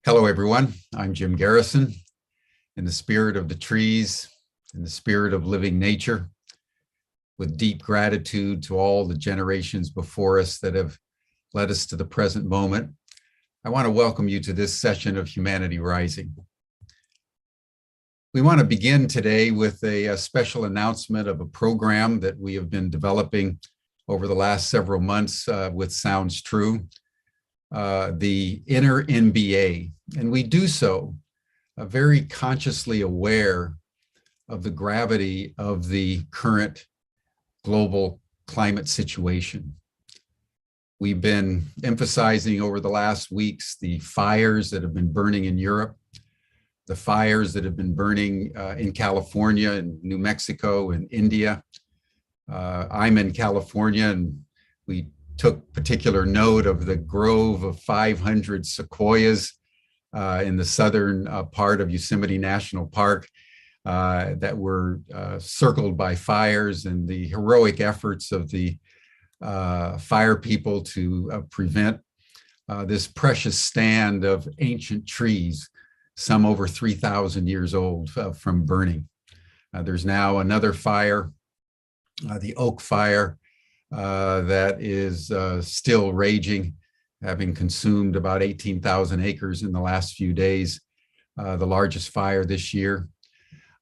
Hello, everyone. I'm Jim Garrison. In the spirit of the trees, in the spirit of living nature, with deep gratitude to all the generations before us that have led us to the present moment, I want to welcome you to this session of Humanity Rising. We want to begin today with a special announcement of a program that we have been developing over the last several months with Sounds True, the Inner MBA. And we do so very consciously aware of the gravity of the current global climate situation. We've been emphasizing over the last weeks the fires that have been burning in Europe, the fires that have been burning in California and New Mexico and India. I'm in California, and we took particular note of the grove of 500 sequoias in the southern part of Yosemite National Park that were circled by fires, and the heroic efforts of the fire people to prevent this precious stand of ancient trees, some over 3,000 years old, from burning. There's now another fire, the oak fire, that is still raging, having consumed about 18,000 acres in the last few days, the largest fire this year.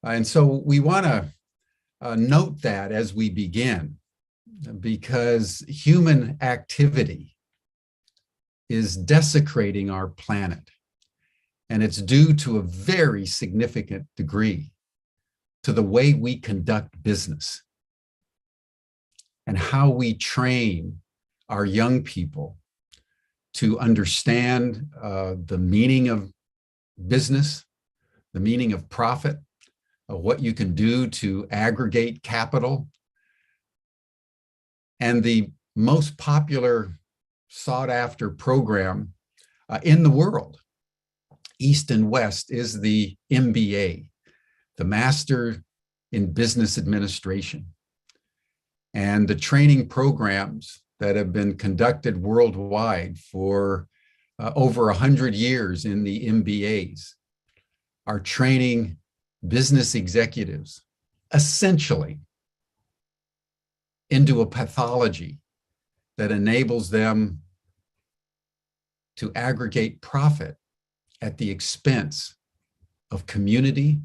And so we want to note that as we begin, because human activity is desecrating our planet. And it's due to a very significant degree to the way we conduct business and how we train our young people to understand the meaning of business, the meaning of profit, what you can do to aggregate capital. And the most popular sought after program in the world, East and West, is the MBA, the Master in Business Administration. And the training programs that have been conducted worldwide for over 100 years in the MBAs are training business executives essentially into a pathology that enables them to aggregate profit at the expense of community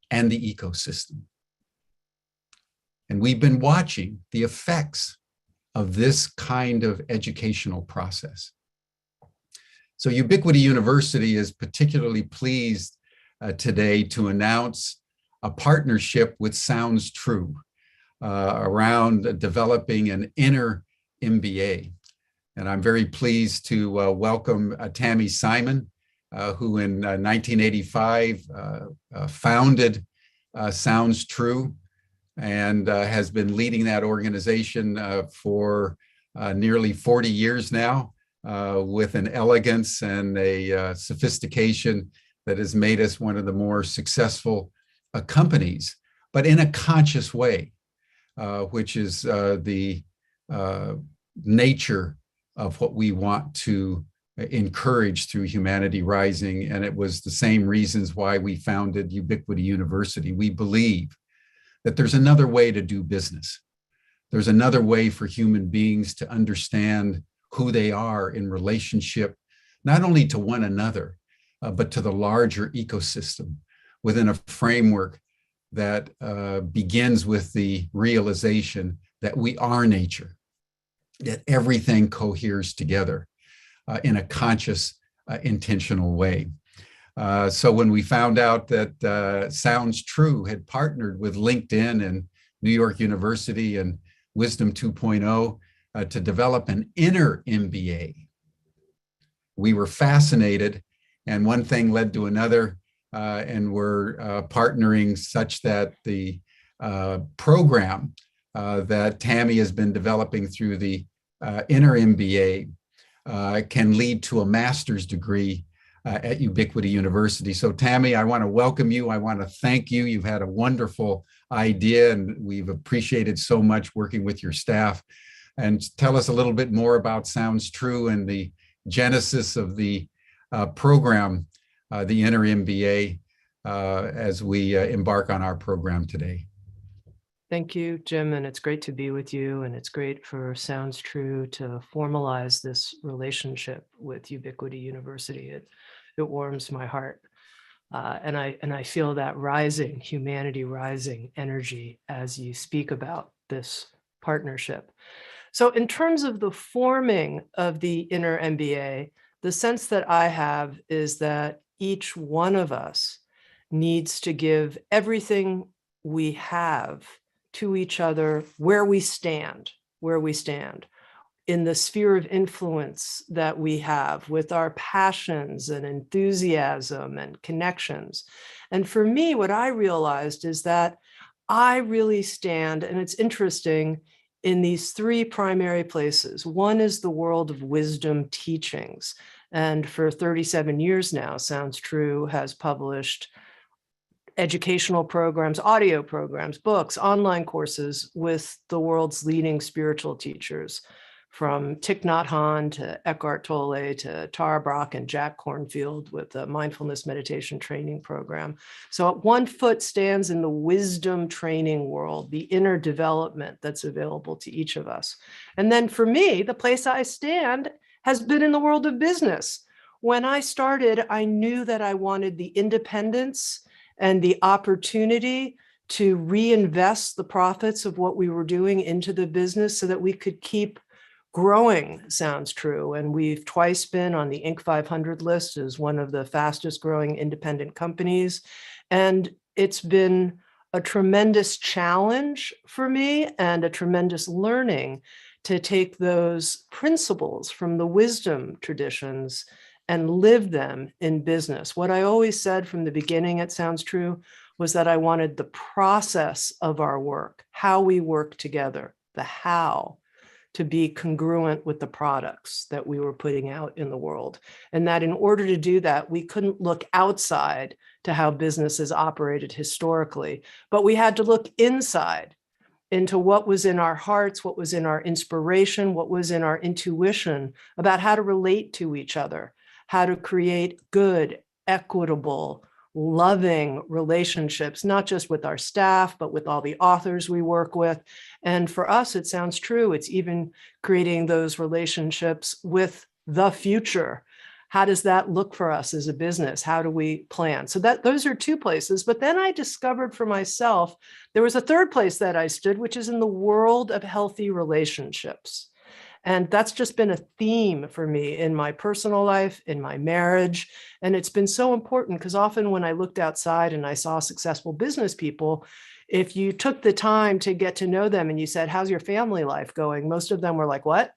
and the ecosystem. And we've been watching the effects of this kind of educational process. So Ubiquity University is particularly pleased today to announce a partnership with Sounds True around developing an inner MBA. And I'm very pleased to welcome Tammy Simon, who in 1985 founded Sounds True, and has been leading that organization for nearly 40 years now, with an elegance and a sophistication that has made us one of the more successful companies, but in a conscious way, which is the nature of what we want to encourage through Humanity Rising. And it was the same reasons why we founded Ubiquity University. We believe that there's another way to do business. There's another way for human beings to understand who they are in relationship, not only to one another, but to the larger ecosystem within a framework that begins with the realization that we are nature, that everything coheres together in a conscious, intentional way. So when we found out that Sounds True had partnered with LinkedIn and New York University and Wisdom 2.0 to develop an inner MBA, we were fascinated, and one thing led to another, and we're partnering such that the program that Tammy has been developing through the inner MBA can lead to a master's degree at Ubiquity University. So Tammy, I want to welcome you. I want to thank you. You've had a wonderful idea, and we've appreciated so much working with your staff. And tell us a little bit more about Sounds True and the genesis of the program, the Inner MBA, as we embark on our program today. Thank you, Jim, and it's great to be with you, and it's great for Sounds True to formalize this relationship with Ubiquity University. It warms my heart, and I feel that rising humanity, rising energy as you speak about this partnership. So, in terms of the forming of the Inner MBA, the sense that I have is that each one of us needs to give everything we have to each other where we stand in the sphere of influence that we have with our passions and enthusiasm and connections. And for me, what I realized is that I really stand, and it's interesting, in these three primary places. One is the world of wisdom teachings. And for 37 years now, Sounds True has published educational programs, audio programs, books, online courses with the world's leading spiritual teachers, from Thich Nhat Hanh to Eckhart Tolle to Tara Brach and Jack Kornfield with the mindfulness meditation training program. So one foot stands in the wisdom training world, the inner development that's available to each of us. And then for me, the place I stand has been in the world of business. When I started, I knew that I wanted the independence and the opportunity to reinvest the profits of what we were doing into the business so that we could keep growing Sounds True. And we've twice been on the Inc. 500 list as one of the fastest growing independent companies. And it's been a tremendous challenge for me and a tremendous learning to take those principles from the wisdom traditions and live them in business. What I always said from the beginning at Sounds True was that I wanted the process of our work, how we work together, the how, to be congruent with the products that we were putting out in the world. And that in order to do that, we couldn't look outside to how business is operated historically, but we had to look inside into what was in our hearts, what was in our inspiration, what was in our intuition about how to relate to each other, how to create good, equitable, loving relationships, not just with our staff, but with all the authors we work with. And for us, it Sounds True, it's even creating those relationships with the future. How does that look for us as a business? How do we plan? So those are two places. But then I discovered for myself, there was a third place that I stood, which is in the world of healthy relationships. And that's just been a theme for me in my personal life, in my marriage. And it's been so important because often when I looked outside and I saw successful business people, if you took the time to get to know them and you said, how's your family life going? Most of them were like, what?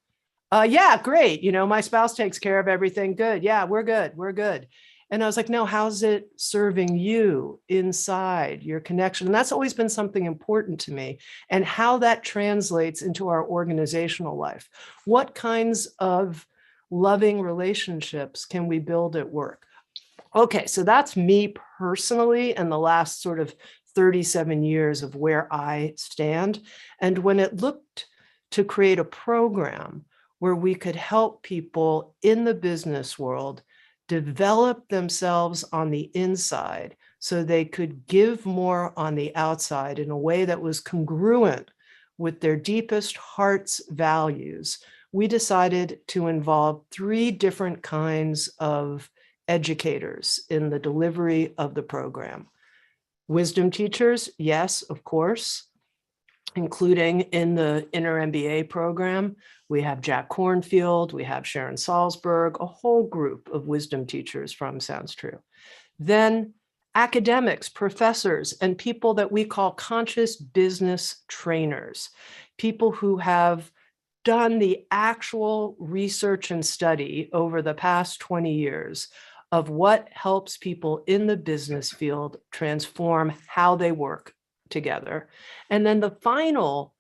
Yeah, great. You know, my spouse takes care of everything. Good. Yeah, we're good. We're good. And I was like, no, how's it serving you inside your connection? And that's always been something important to me, and how that translates into our organizational life. What kinds of loving relationships can we build at work? Okay, so that's me personally and the last sort of 37 years of where I stand. And when it looked to create a program where we could help people in the business world develop themselves on the inside so they could give more on the outside in a way that was congruent with their deepest heart's values, we decided to involve three different kinds of educators in the delivery of the program. Wisdom teachers, yes, of course, including in the Inner MBA program. We have Jack Kornfield, we have Sharon Salzberg, a whole group of wisdom teachers from Sounds True. Then academics, professors, and people that we call conscious business trainers, people who have done the actual research and study over the past 20 years of what helps people in the business field transform how they work together. And then the final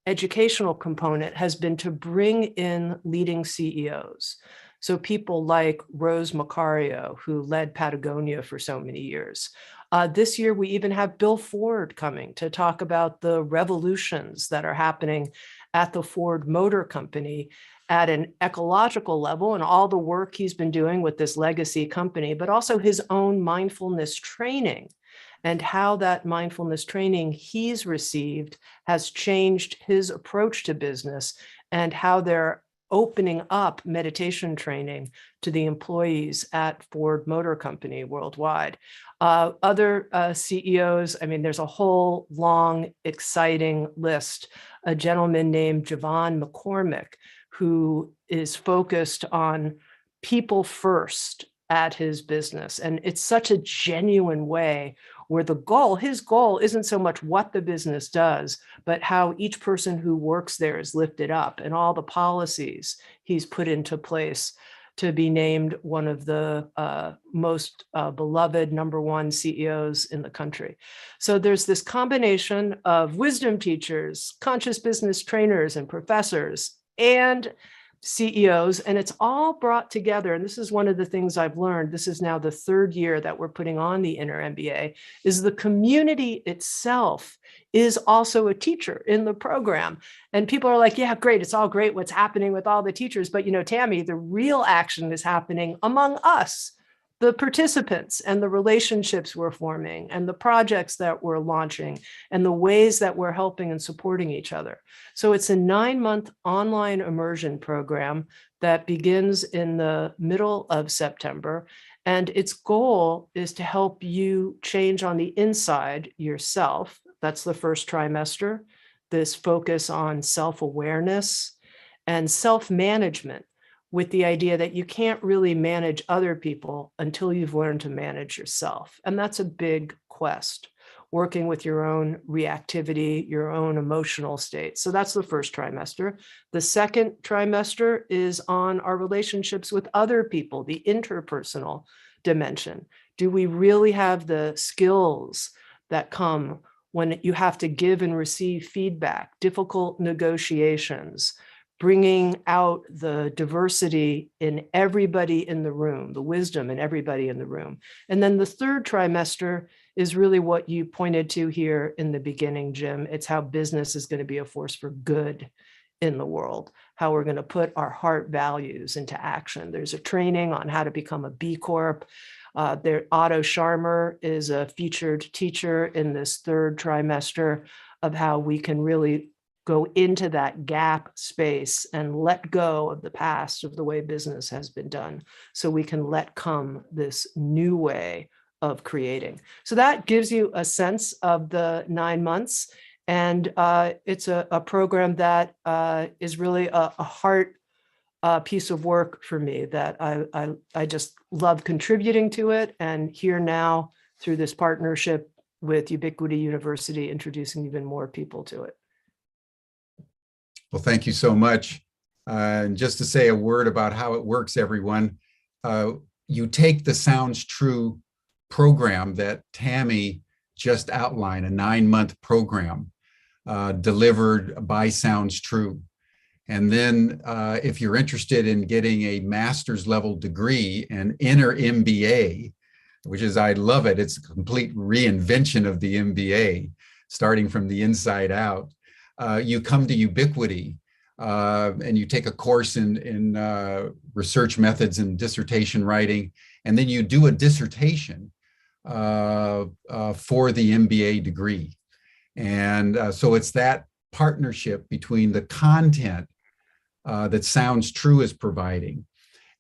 educational component has been to bring in leading CEOs. So people like Rose Macario, who led Patagonia for so many years. This year, we even have Bill Ford coming to talk about the revolutions that are happening at the Ford Motor Company at an ecological level and all the work he's been doing with this legacy company, but also his own mindfulness training and how that mindfulness training he's received has changed his approach to business and how they're opening up meditation training to the employees at Ford Motor Company worldwide. Other CEOs, I mean, there's a whole long, exciting list. A gentleman named Javon McCormick, who is focused on people first at his business. And it's such a genuine way where his goal isn't so much what the business does, but how each person who works there is lifted up and all the policies he's put into place to be named one of the most beloved #1 CEOs in the country. So there's this combination of wisdom teachers, conscious business trainers and professors, and CEOs, and it's all brought together. And this is one of the things I've learned. This is now the 3rd year that we're putting on the Inner MBA, is the community itself is also a teacher in the program. And people are like, yeah, great. It's all great what's happening with all the teachers. But, Tammy, the real action is happening among us, the participants, and the relationships we're forming and the projects that we're launching and the ways that we're helping and supporting each other. So it's a 9-month online immersion program that begins in the middle of September. And its goal is to help you change on the inside yourself. That's the first trimester, this focus on self-awareness and self-management, with the idea that you can't really manage other people until you've learned to manage yourself. And that's a big quest, working with your own reactivity, your own emotional state. So that's the first trimester. The second trimester is on our relationships with other people, the interpersonal dimension. Do we really have the skills that come when you have to give and receive feedback, difficult negotiations, bringing out the diversity in everybody in the room, the wisdom in everybody in the room? And then the third trimester is really what you pointed to here in the beginning, Jim. It's how business is going to be a force for good in the world, how we're going to put our heart values into action. There's a training on how to become a B Corp. Otto Scharmer is a featured teacher in this third trimester of how we can really go into that gap space and let go of the past of the way business has been done, so we can let come this new way of creating. So that gives you a sense of the 9 months. And it's a program that is really a heart piece of work for me, that I just love contributing to it, and here now through this partnership with Ubiquity University, introducing even more people to it. Well, thank you so much. And just to say a word about how it works, everyone, you take the Sounds True program that Tammy just outlined, a 9-month program delivered by Sounds True. And then if you're interested in getting a master's level degree, an Inner MBA, which is, I love it, it's a complete reinvention of the MBA, starting from the inside out. You come to Ubiquity and you take a course in research methods and dissertation writing, and then you do a dissertation for the MBA degree. And so it's that partnership between the content that Sounds True is providing,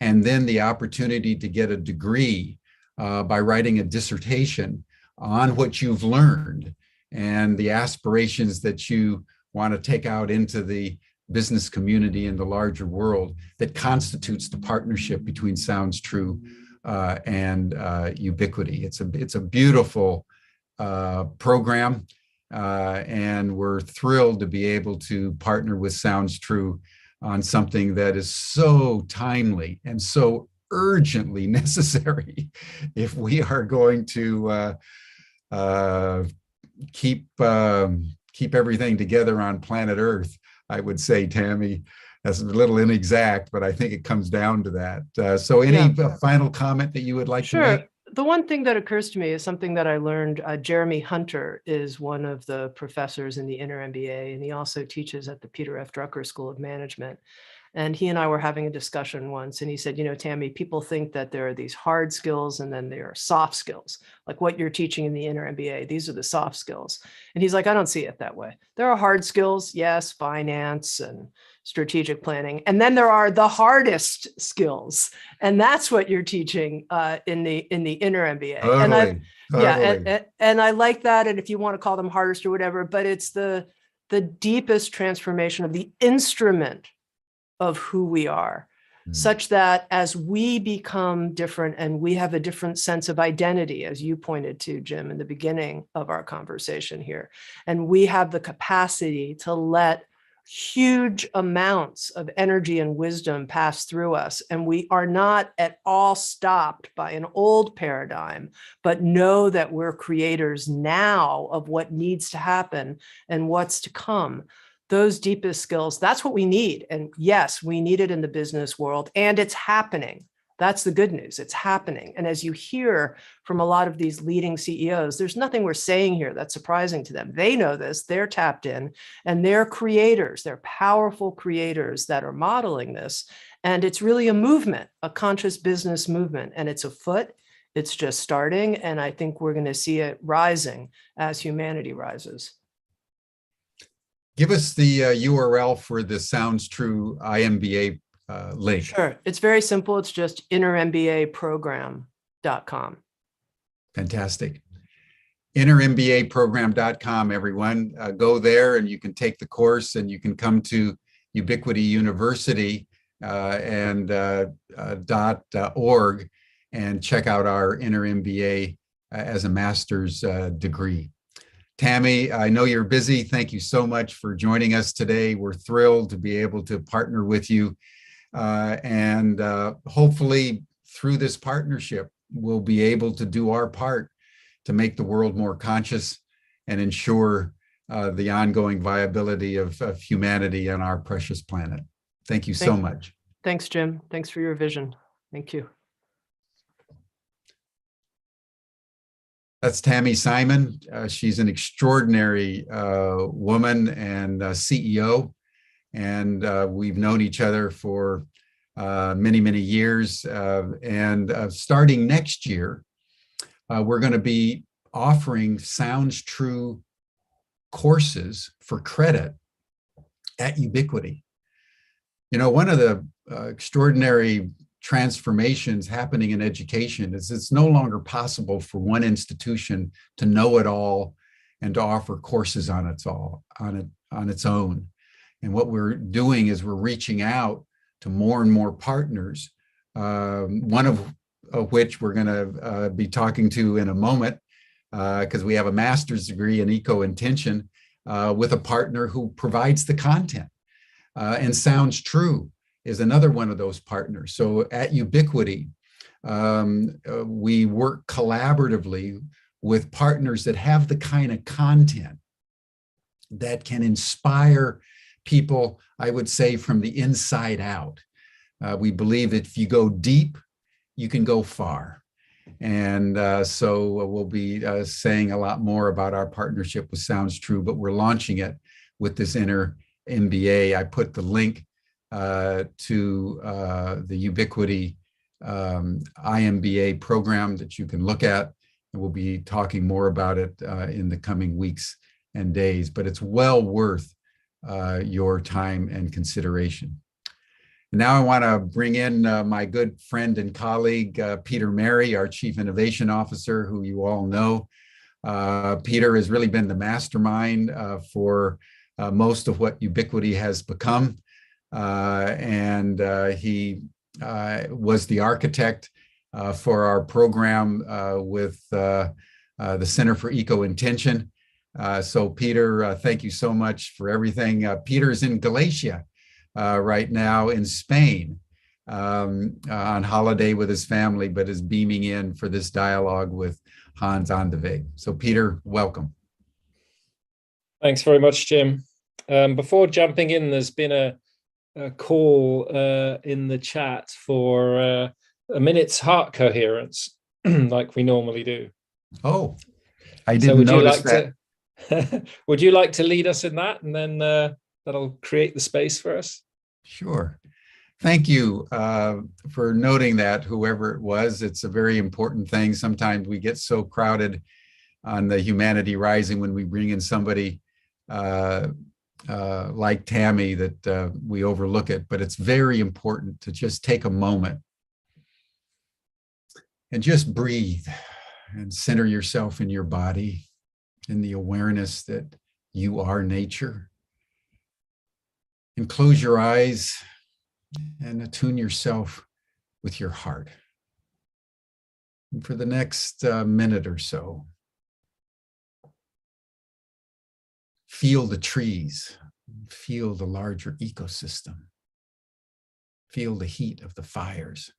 and then the opportunity to get a degree by writing a dissertation on what you've learned and the aspirations that you want to take out into the business community and the larger world, that constitutes the partnership between Sounds True and Ubiquity. It's a beautiful program, and we're thrilled to be able to partner with Sounds True on something that is so timely and so urgently necessary if we are going to keep everything together on planet Earth. I would say, Tammy, that's a little inexact, but I think it comes down to that. So any final comment that you would like to make? The one thing that occurs to me is something that I learned. Jeremy Hunter is one of the professors in the Inner MBA, and he also teaches at the Peter F. Drucker School of Management. And he and I were having a discussion once, and he said, Tammy, people think that there are these hard skills and then there are soft skills, like what you're teaching in the inner MBA. These are the soft skills. And he's like, I don't see it that way. There are hard skills, yes, finance and strategic planning. And then there are the hardest skills. And that's what you're teaching in the inner MBA. Totally. And I like that. And if you want to call them hardest or whatever, but it's the deepest transformation of the instrument of who we are, such that as we become different and we have a different sense of identity, as you pointed to, Jim, in the beginning of our conversation here, and we have the capacity to let huge amounts of energy and wisdom pass through us, and we are not at all stopped by an old paradigm, but know that we're creators now of what needs to happen and what's to come. Those deepest skills, that's what we need. And yes, we need it in the business world, and it's happening. That's the good news. It's happening. And as you hear from a lot of these leading CEOs, there's nothing we're saying here that's surprising to them. They know this, they're tapped in, and they're creators. They're powerful creators that are modeling this. And it's really a movement, a conscious business movement, and it's afoot. It's just starting. And I think we're going to see it rising as humanity rises. Give us the URL for the Sounds True IMBA link. Sure. It's very simple. It's just innermbaprogram.com. Fantastic. Innermbaprogram.com, everyone. Go there and you can take the course, and you can come to Ubiquity University .org and check out our Inner MBA as a master's degree. Tammy, I know you're busy. Thank you so much for joining us today. We're thrilled to be able to partner with you. And hopefully through this partnership, we'll be able to do our part to make the world more conscious and ensure the ongoing viability of humanity on our precious planet. Thank you so much. Thanks, Jim. Thanks for your vision. Thank you. That's Tammy Simon. She's an extraordinary woman and CEO, and we've known each other for many, many years. And starting next year, we're going to be offering Sounds True courses for credit at Ubiquity. One of the extraordinary transformations happening in education is it's no longer possible for one institution to know it all and to offer courses on its own. And what we're doing is we're reaching out to more and more partners, one of which we're going to be talking to in a moment, because we have a master's degree in ECOintention with a partner who provides the content. And Sounds True is another one of those partners. So at Ubiquity, we work collaboratively with partners that have the kind of content that can inspire people, I would say, from the inside out. We believe that if you go deep, you can go far. And so we'll be saying a lot more about our partnership with Sounds True, but we're launching it with this Inner MBA. I put the link to the Ubiquity IMBA program that you can look at, and we'll be talking more about it in the coming weeks and days, but it's well worth your time and consideration. And now I want to bring in my good friend and colleague, Peter Mary, our Chief Innovation Officer, who you all know. Peter has really been the mastermind for most of what Ubiquity has become. And he was the architect for our program with the Center for ECOintention. So Peter, thank you so much for everything. Peter's in Galicia right now in Spain on holiday with his family, but is beaming in for this dialogue with Hans Andeweg. So Peter, welcome. Thanks very much, Jim. Before jumping in, there's been a call in the chat for a minute's heart coherence, like we normally do. Oh, I didn't notice that. Would you like to lead us in that, and then that'll create the space for us? Sure. Thank you for noting that, whoever it was. It's a very important thing. Sometimes we get so crowded on the Humanity Rising when we bring in somebody like Tammy that we overlook it, but it's very important to just take a moment and just breathe and center yourself in your body, in the awareness that you are nature. And close your eyes and attune yourself with your heart. And for the next minute or so, feel the trees, feel the larger ecosystem, feel the heat of the fires,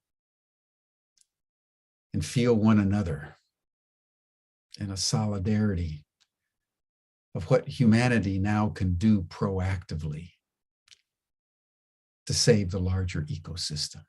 and feel one another in a solidarity of what humanity now can do proactively to save the larger ecosystem.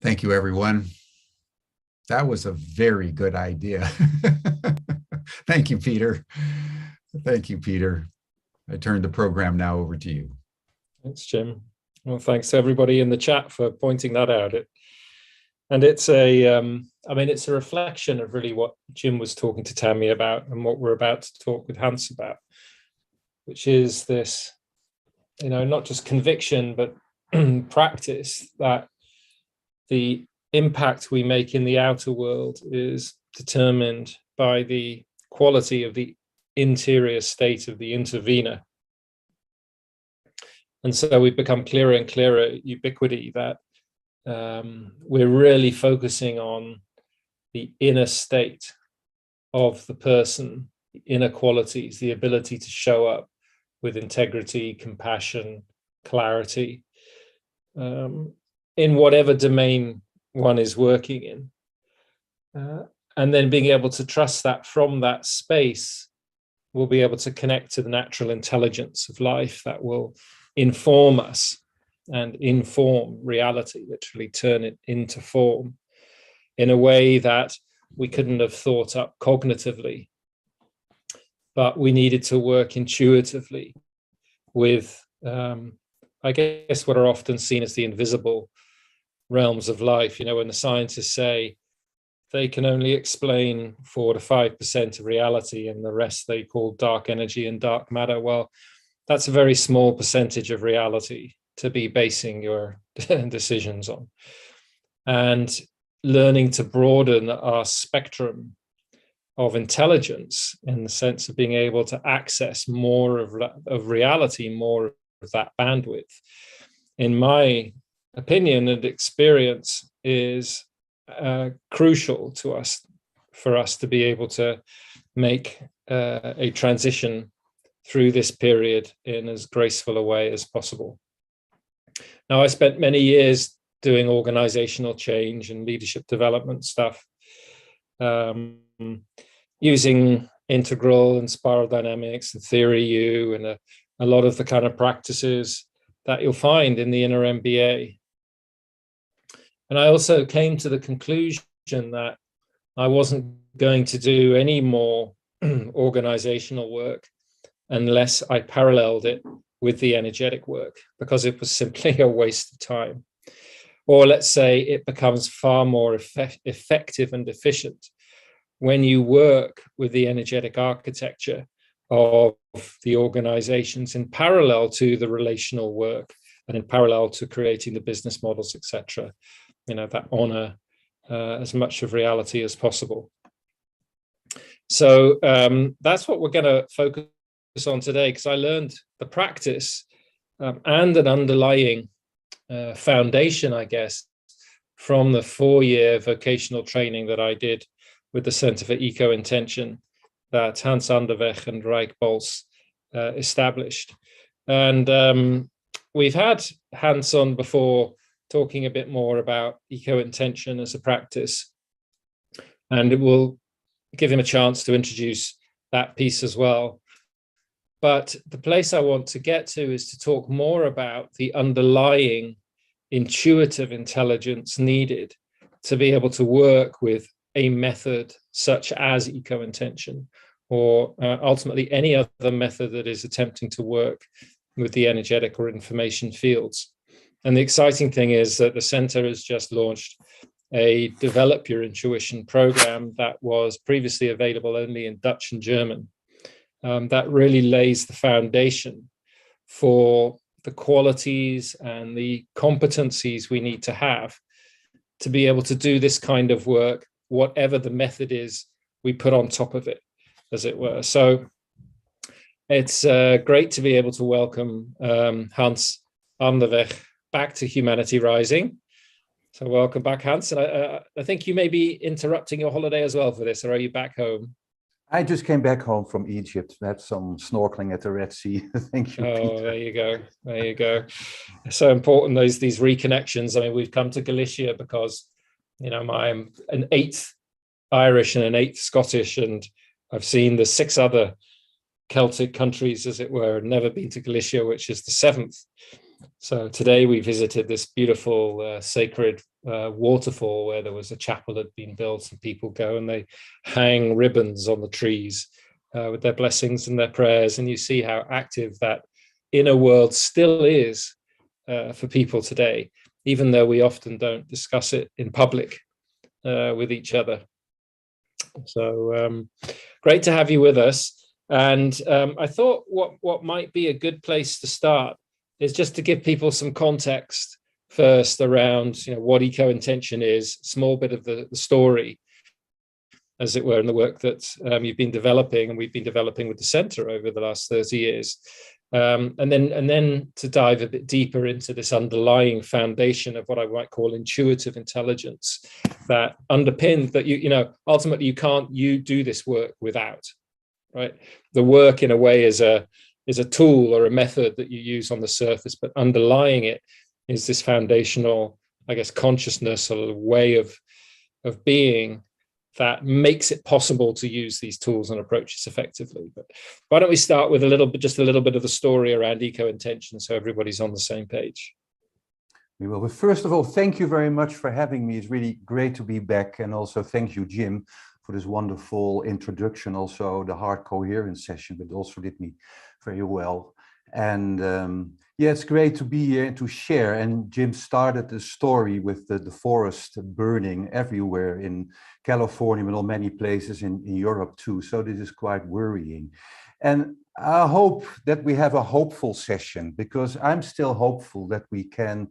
Thank you, everyone. That was a very good idea. Thank you, Peter. Thank you, Peter. I turn the program now over to you. Thanks, Jim. Well, thanks to everybody in the chat for pointing that out. It's a reflection of really what Jim was talking to Tammy about and what we're about to talk with Hans about, which is this, not just conviction, but practice that the impact we make in the outer world is determined by the quality of the interior state of the intervener. And so we've become clearer and clearer at Ubiquity that we're really focusing on the inner state of the person, the inner qualities, the ability to show up with integrity, compassion, clarity, in whatever domain one is working in. And then being able to trust that from that space, we'll be able to connect to the natural intelligence of life that will inform us and inform reality, literally turn it into form in a way that we couldn't have thought up cognitively. But we needed to work intuitively with, I guess, what are often seen as the invisible realms of life. When the scientists say they can only explain 4 to 5% of reality and the rest they call dark energy and dark matter. Well, that's a very small percentage of reality to be basing your decisions on. And learning to broaden our spectrum of intelligence in the sense of being able to access more of reality, more of that bandwidth, in my opinion and experience, is crucial to us, for us to be able to make a transition through this period in as graceful a way as possible. Now, I spent many years doing organizational change and leadership development stuff, using integral and spiral dynamics and theory U and a lot of the kind of practices that you'll find in the inner MBA. And I also came to the conclusion that I wasn't going to do any more organizational work unless I paralleled it with the energetic work, because it was simply a waste of time. Or let's say it becomes far more effective and efficient when you work with the energetic architecture of the organizations in parallel to the relational work and in parallel to creating the business models, etc. That honor as much of reality as possible. So that's what we're going to focus on today, because I learned the practice and an underlying foundation, I guess, from the 4-year vocational training that I did with the Center for ECOintention that Hans Andeweg and Rijk Bols established. And we've had Hans on before talking a bit more about ECOintention as a practice, and it will give him a chance to introduce that piece as well. But the place I want to get to is to talk more about the underlying intuitive intelligence needed to be able to work with a method such as ECOintention, or ultimately any other method that is attempting to work with the energetic or information fields. And the exciting thing is that the center has just launched a Develop Your Intuition program that was previously available only in Dutch and German. That really lays the foundation for the qualities and the competencies we need to have to be able to do this kind of work, whatever the method is we put on top of it, as it were. So it's great to be able to welcome Hans Andeweg back to Humanity Rising. So welcome back, Hans. And I think you may be interrupting your holiday as well for this, or are you back home? I just came back home from Egypt. I had some snorkeling at the Red Sea. Thank you, Peter. There you go. There you go. It's so important, these reconnections. I mean, we've come to Galicia because, I'm an 8th Irish and an 8th Scottish, and I've seen the 6 other Celtic countries, as it were, and never been to Galicia, which is the 7th. So today we visited this beautiful sacred waterfall where there was a chapel that had been built, and people go and they hang ribbons on the trees with their blessings and their prayers. And you see how active that inner world still is for people today, even though we often don't discuss it in public with each other. So great to have you with us. And I thought what might be a good place to start is just to give people some context first around what ECOintention is, a small bit of the story, as it were, in the work that you've been developing and we've been developing with the center over the last 30 years. And then to dive a bit deeper into this underlying foundation of what I might call intuitive intelligence that underpins that ultimately you do this work without, right? The work in a way is a tool or a method that you use on the surface, but underlying it is this foundational, I guess, consciousness or way of being that makes it possible to use these tools and approaches effectively. But why don't we start with just a little bit of the story around ECOintention so everybody's on the same page. We will. But first of all, thank you very much for having me. It's really great to be back. And also thank you, Jim, for this wonderful introduction. Also the heart coherence session, but also did me very well. And yeah, it's great to be here and to share. And Jim started the story with the forest burning everywhere in California, but in many places in Europe too. So this is quite worrying. And I hope that we have a hopeful session, because I'm still hopeful that we can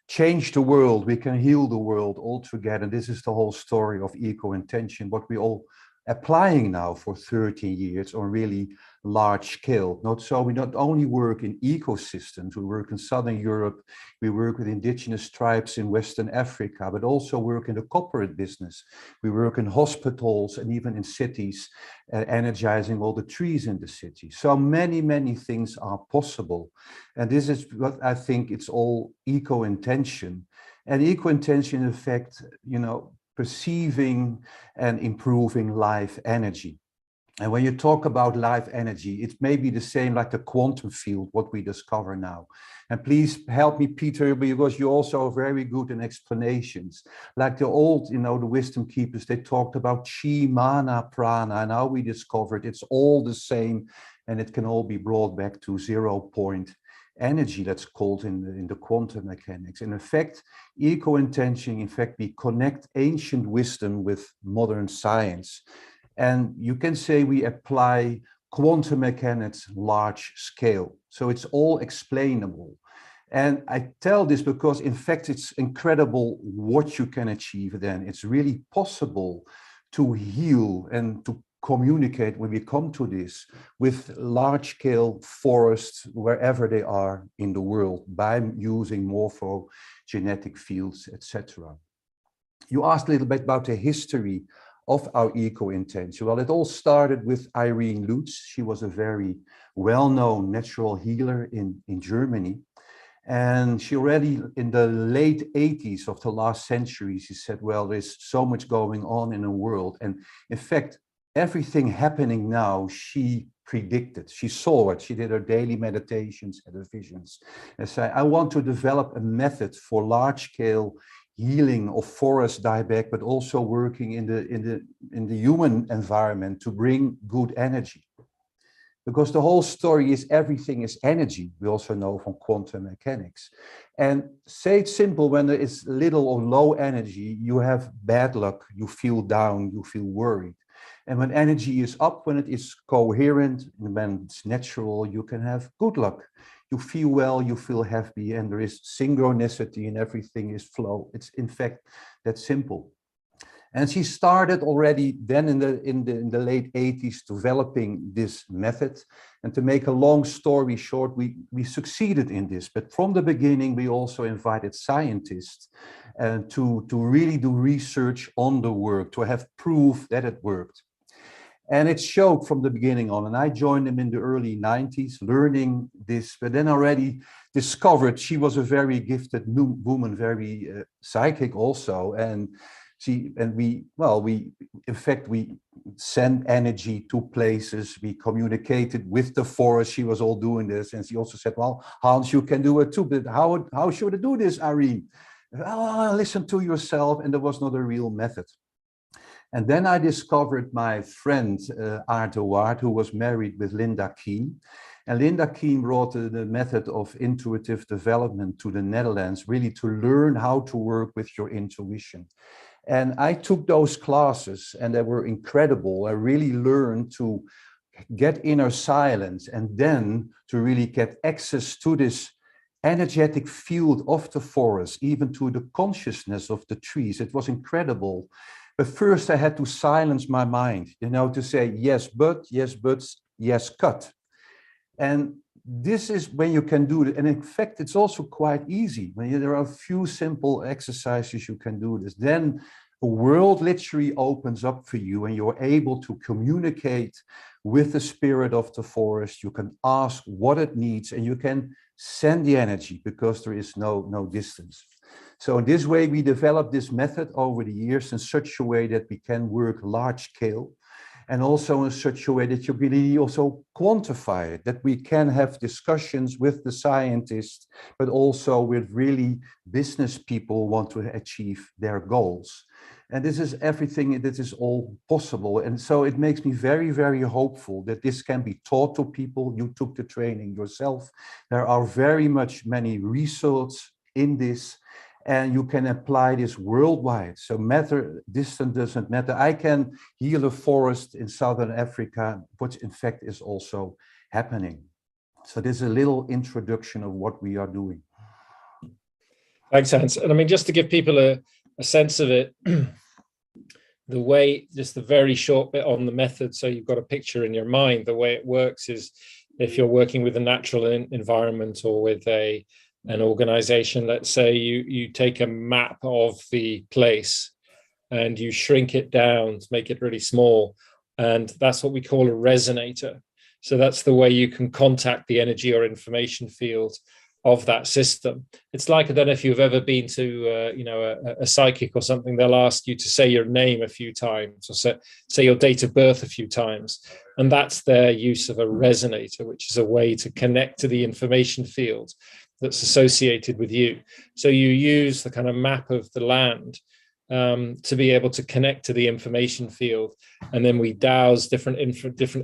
change the world, we can heal the world all together. This is the whole story of ECOintention, what we all applying now for 30 years on really large scale. We not only work in ecosystems, we work in Southern Europe, we work with indigenous tribes in Western Africa, but also work in the corporate business. We work in hospitals and even in cities, energizing all the trees in the city. So many, many things are possible. And this is what I think it's all ECOintention. And ECOintention, in effect, perceiving and improving life energy. And when you talk about life energy, it may be the same like the quantum field, what we discover now. And please help me, Peter, because you're also very good in explanations. Like the old, the wisdom keepers, they talked about chi, mana, prana, and now we discovered it's all the same, and it can all be brought back to 0-point energy, that's called in the quantum mechanics. In effect, ECOintention, in fact, we connect ancient wisdom with modern science. And you can say we apply quantum mechanics large scale. So it's all explainable. And I tell this because, in fact, it's incredible what you can achieve then. It's really possible to heal and to communicate, when we come to this, with large-scale forests wherever they are in the world by using morphogenetic fields, etc. You asked a little bit about the history of our ECOintention. Well, it all started with Irene Lutz. She was a very well-known natural healer in Germany. And she already in the late 80s of the last century, she said, well, there's so much going on in the world. And in fact, everything happening now, she predicted, she saw it, she did her daily meditations and her visions. And said, I want to develop a method for large-scale healing of forest dieback, but also working in the human environment to bring good energy. Because the whole story is everything is energy. We also know from quantum mechanics. And say it's simple, when there is little or low energy, you have bad luck, you feel down, you feel worried. And when energy is up, when it is coherent, when it's natural, you can have good luck. You feel well, you feel happy, and there is synchronicity and everything is flow. It's in fact that simple. And she started already then in the late 80s developing this method. And to make a long story short, we succeeded in this. But from the beginning, we also invited scientists to really do research on the work, to have proof that it worked. And it showed from the beginning on, and I joined them in the early 90s, learning this, but then already discovered she was a very gifted woman, very psychic also. And we sent energy to places, we communicated with the forest, she was all doing this. And she also said, well, Hans, you can do it too, but how should I do this, Irene? Oh, listen to yourself, and there was not a real method. And then I discovered my friend Andeweg, who was married with Linda Keen. And Linda Keen brought the method of intuitive development to the Netherlands, really to learn how to work with your intuition. And I took those classes and they were incredible. I really learned to get inner silence and then to really get access to this energetic field of the forest, even to the consciousness of the trees. It was incredible. But first I had to silence my mind, to say, yes, but, yes, cut. And this is when you can do it. And in fact, it's also quite easy. When there are a few simple exercises you can do this. Then the world literally opens up for you and you're able to communicate with the spirit of the forest. You can ask what it needs and you can send the energy because there is no distance. So in this way, we developed this method over the years in such a way that we can work large scale, and also in such a way that you really also quantify it, that we can have discussions with the scientists, but also with really business people who want to achieve their goals. And this is everything, that is all possible. And so it makes me very, very hopeful that this can be taught to people. You took the training yourself. There are very many results in this. And you can apply this worldwide. So distance doesn't matter. I can heal a forest in Southern Africa, which in fact is also happening. So this is a little introduction of what we are doing. Thanks, Hans. And I mean, just to give people a sense of it, the way, just the very short bit on the method, so you've got a picture in your mind, the way it works is if you're working with a natural environment or with an organization, let's say you take a map of the place and you shrink it down to make it really small. And that's what we call a resonator. So that's the way you can contact the energy or information field of that system. It's like, I don't know if you've ever been to, a psychic or something. They'll ask you to say your name a few times, or say your date of birth a few times. And that's their use of a resonator, which is a way to connect to the information field that's associated with you. So you use the kind of map of the land to be able to connect to the information field. And then we douse different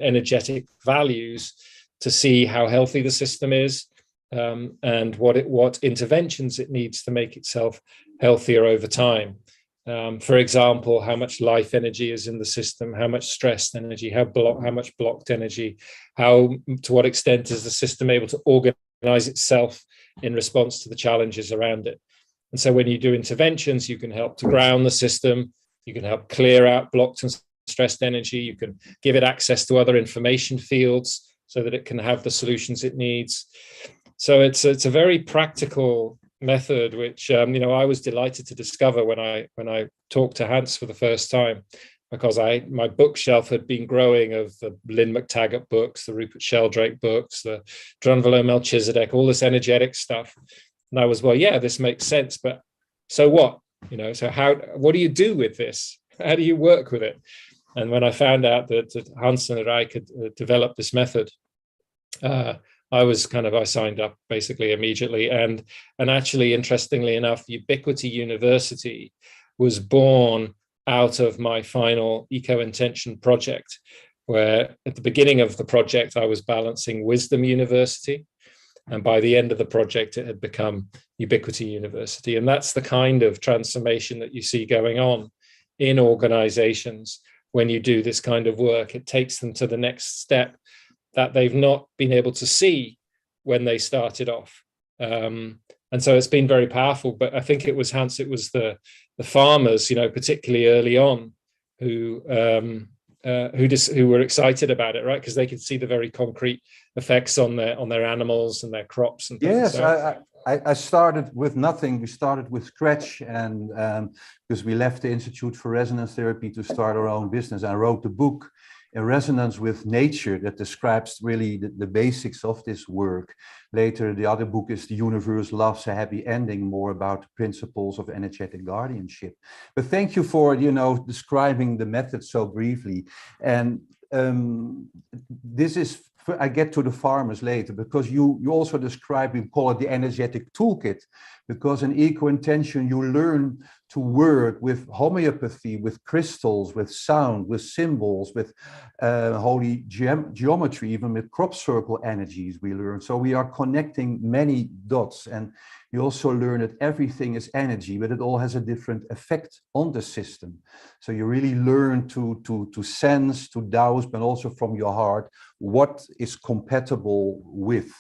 energetic values to see how healthy the system is, and what interventions it needs to make itself healthier over time. For example, how much life energy is in the system, how much stressed energy, how much blocked energy, to what extent is the system able to organize itself in response to the challenges around it. And so when you do interventions, you can help to ground the system, you can help clear out blocked and stressed energy, you can give it access to other information fields so that it can have the solutions it needs. So it's a very practical method, which I was delighted to discover when I talked to Hans for the first time, because my bookshelf had been growing of the Lynn McTaggart books, the Rupert Sheldrake books, the Drunvalo Melchizedek, all this energetic stuff. And I was, well, yeah, this makes sense, but so what? So what do you do with this? How do you work with it? And when I found out that Hans Andeweg had developed this method, I signed up basically immediately. And actually, interestingly enough, Ubiquity University was born out of my final ECOintention project, where at the beginning of the project, I was balancing Wisdom University. And by the end of the project, it had become Ubiquity University. And that's the kind of transformation that you see going on in organizations when you do this kind of work. It takes them to the next step that they've not been able to see when they started off. And so it's been very powerful. But I think it was Hans, it was the farmers, particularly early on, who were excited about it, right? Because they could see the very concrete effects on their animals and their crops and things. Yes, I started with nothing. We started with scratch, and because we left the Institute for Resonance Therapy to start our own business. I wrote the book In Resonance with Nature that describes really the basics of this work. Later, the other book is The Universe Loves a Happy Ending, more about the principles of energetic guardianship. But thank you for, describing the method so briefly. And this is, I get to the farmers later, because you also describe, we call it the Energetic Toolkit, because in ECOintention you learn to work with homeopathy, with crystals, with sound, with symbols, with holy geometry, even with crop circle energies we learn. So we are connecting many dots, and you also learn that everything is energy, but it all has a different effect on the system. So you really learn to sense, to douse, but also from your heart, what is compatible with.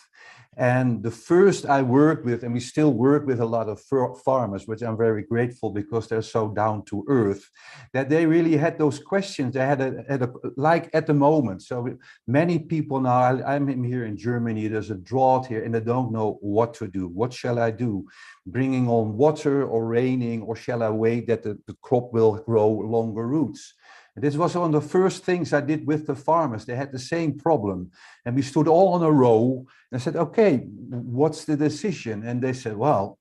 And the first I worked with, and we still work with a lot of farmers, which I'm very grateful because they're so down to earth, that they really had those questions. They had like at the moment. So many people now, I'm here in Germany, there's a drought here and they don't know what to do. What shall I do? Bringing on water or raining, or shall I wait that the crop will grow longer roots? This was one of the first things I did with the farmers. They had the same problem. And we stood all on a row. And I said, okay, what's the decision? And they said, well,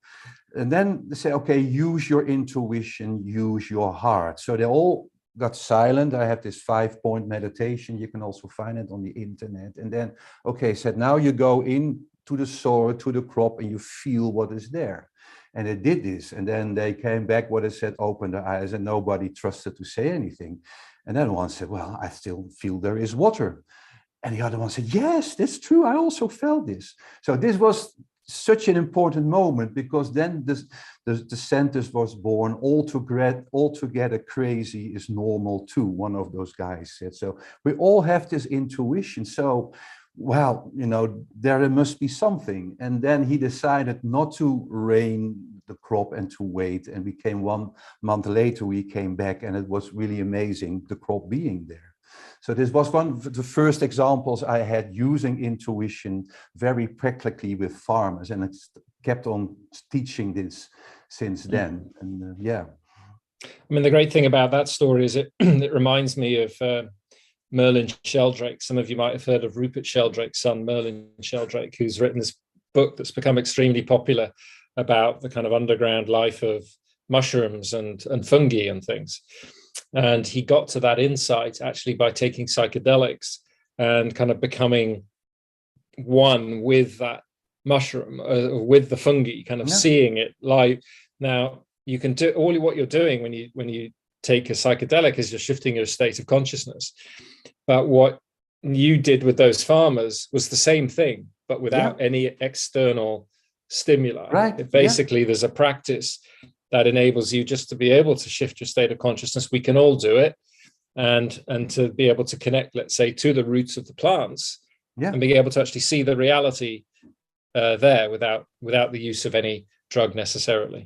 and then they said, okay, use your intuition, use your heart. So they all got silent. I have this 5-point meditation. You can also find it on the internet. And then, okay, said, now you go into the soil, to the crop, and you feel what is there. And they did this, and then they came back, what I said, opened their eyes, and nobody trusted to say anything. And then one said, well, I still feel there is water. And the other one said, yes, that's true. I also felt this. So this was such an important moment, because then the sentence was born, altogether crazy is normal too, one of those guys said. So we all have this intuition. So, well, there must be something. And then he decided not to rain the crop and to wait. And we came 1 month later, we came back, and it was really amazing, the crop being there. So this was one of the first examples I had using intuition very practically with farmers. And it's kept on teaching this since then. And yeah. I mean, the great thing about that story is it reminds me of Merlin Sheldrake. Some of you might have heard of Rupert Sheldrake's son, Merlin Sheldrake, who's written this book that's become extremely popular about the kind of underground life of mushrooms and fungi and things. And he got to that insight actually by taking psychedelics and kind of becoming one with that mushroom, with the fungi, kind of seeing it live. Now, you can do all what you're doing when you take a psychedelic is you're shifting your state of consciousness. But what you did with those farmers was the same thing, but without any external stimuli. Right. Basically, there's a practice that enables you just to be able to shift your state of consciousness. We can all do it, and to be able to connect, let's say, to the roots of the plants, and be able to actually see the reality there without the use of any drug necessarily.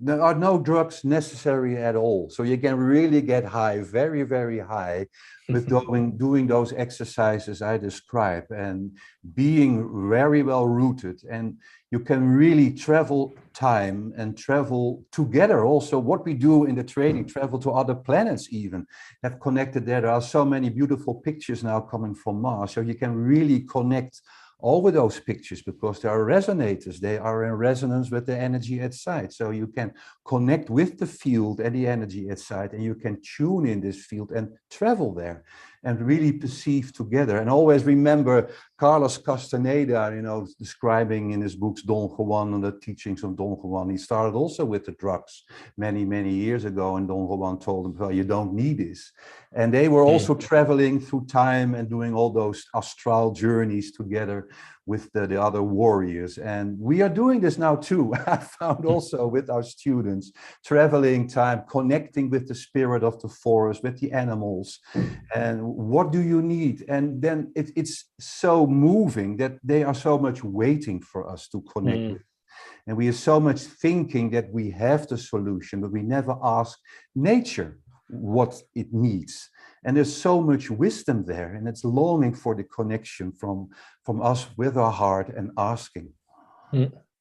There are no drugs necessary at all. So you can really get high, very, very high, with doing those exercises I described and being very well rooted. And you can really travel time and travel together. Also, what we do in the training, travel to other planets even, have connected there. There are so many beautiful pictures now coming from Mars. So you can really connect over those pictures because they are resonators. They are in resonance with the energy outside. So you can connect with the field and the energy outside, and you can tune in this field and travel there and really perceive together. And always remember Carlos Castaneda, describing in his books Don Juan and the teachings of Don Juan. He started also with the drugs many, many years ago, and Don Juan told him, well, you don't need this. And they were also traveling through time and doing all those astral journeys together with the other warriors. And we are doing this now too. I found also with our students, traveling time, connecting with the spirit of the forest, with the animals. And what do you need? And then it's so moving that they are so much waiting for us to connect with. And we are so much thinking that we have the solution, but we never ask nature what it needs. And there's so much wisdom there, and it's longing for the connection from us with our heart and asking.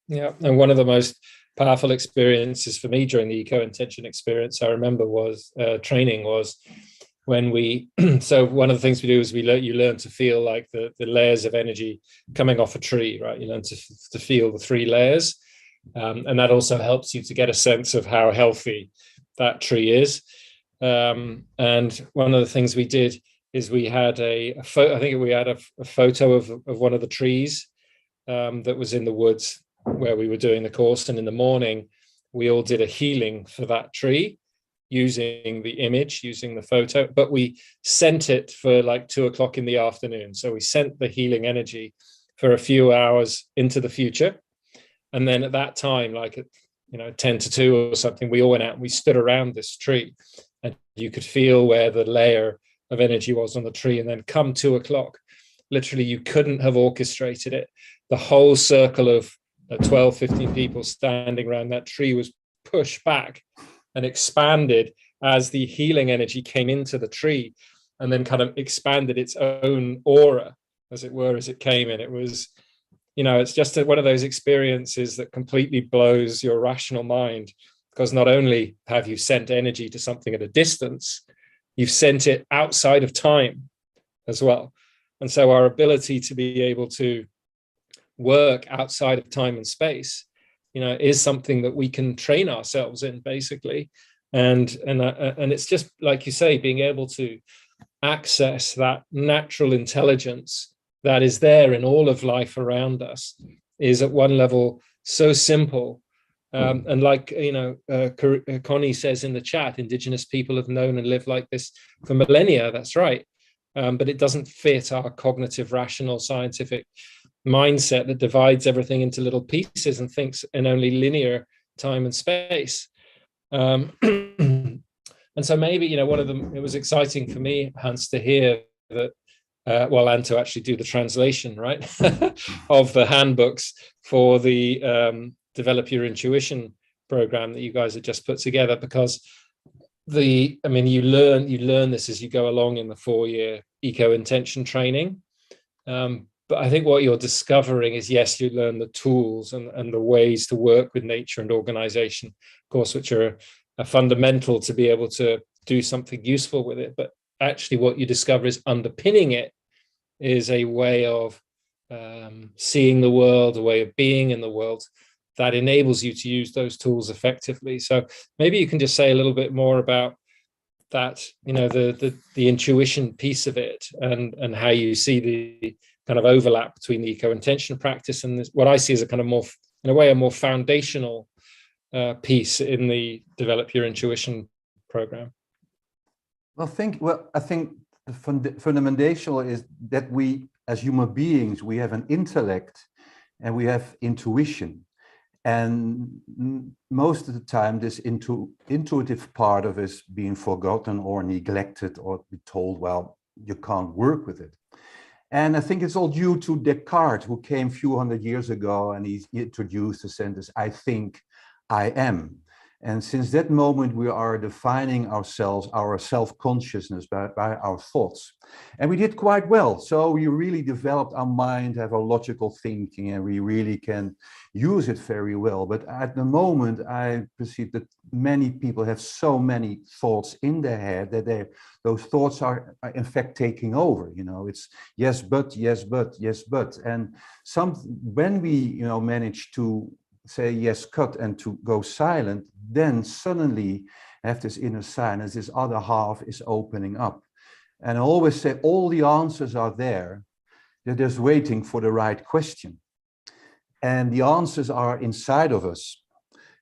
Yeah, and one of the most powerful experiences for me during the ECOintention experience, I remember, was training was when we, so one of the things we do is you learn to feel like the layers of energy coming off a tree, right? You learn to feel the 3 layers. And that also helps you to get a sense of how healthy that tree is. And one of the things we did is we had a photo of one of the trees that was in the woods where we were doing the course. And in the morning, we all did a healing for that tree using the image, using the photo, but we sent it for like 2:00 in the afternoon. So we sent the healing energy for a few hours into the future. And then at that time, like, 10 to 2 or something, we all went out and we stood around this tree, and you could feel where the layer of energy was on the tree. And then come 2:00, literally you couldn't have orchestrated it. The whole circle of 12, 15 people standing around that tree was pushed back and expanded as the healing energy came into the tree, and then kind of expanded its own aura, as it were, as it came in. It was, it's just one of those experiences that completely blows your rational mind, because not only have you sent energy to something at a distance, you've sent it outside of time as well. And so our ability to be able to work outside of time and space, is something that we can train ourselves in, basically. And it's just like you say, being able to access that natural intelligence that is there in all of life around us is at one level so simple. And like, Connie says in the chat, Indigenous people have known and lived like this for millennia. That's right. But it doesn't fit our cognitive, rational, scientific mindset that divides everything into little pieces and thinks in only linear time and space. And so maybe, one of them, it was exciting for me, Hans, to hear that, and to actually do the translation, right, of the handbooks for the Develop Your Intuition program that you guys have just put together, because you learn this as you go along in the 4-year ECOintention training. But I think what you're discovering is, yes, you learn the tools and the ways to work with nature and organization, of course, which are fundamental to be able to do something useful with it. But actually what you discover is underpinning it is a way of seeing the world, a way of being in the world that enables you to use those tools effectively. So maybe you can just say a little bit more about that, the intuition piece of it, and how you see the kind of overlap between the eco-intention practice and this, what I see as a kind of more, in a way, a more foundational piece in the Develop Your Intuition program. Well, I think the fundamental is that we, as human beings, we have an intellect and we have intuition. And most of the time, this intuitive part of us being forgotten or neglected or be told, well, you can't work with it. And I think it's all due to Descartes, who came a few hundred years ago, and he introduced the sentence, I think, I am. And since that moment, we are defining ourselves, our self-consciousness by our thoughts. And we did quite well. So we really developed our mind, have a logical thinking, and we really can use it very well. But at the moment, I perceive that many people have so many thoughts in their head that those thoughts are in fact taking over. It's yes, but, yes, but, yes, but. And when we manage to say yes, cut, and to go silent, then suddenly have this inner silence, this other half is opening up. And I always say all the answers are there. They're just waiting for the right question. And the answers are inside of us.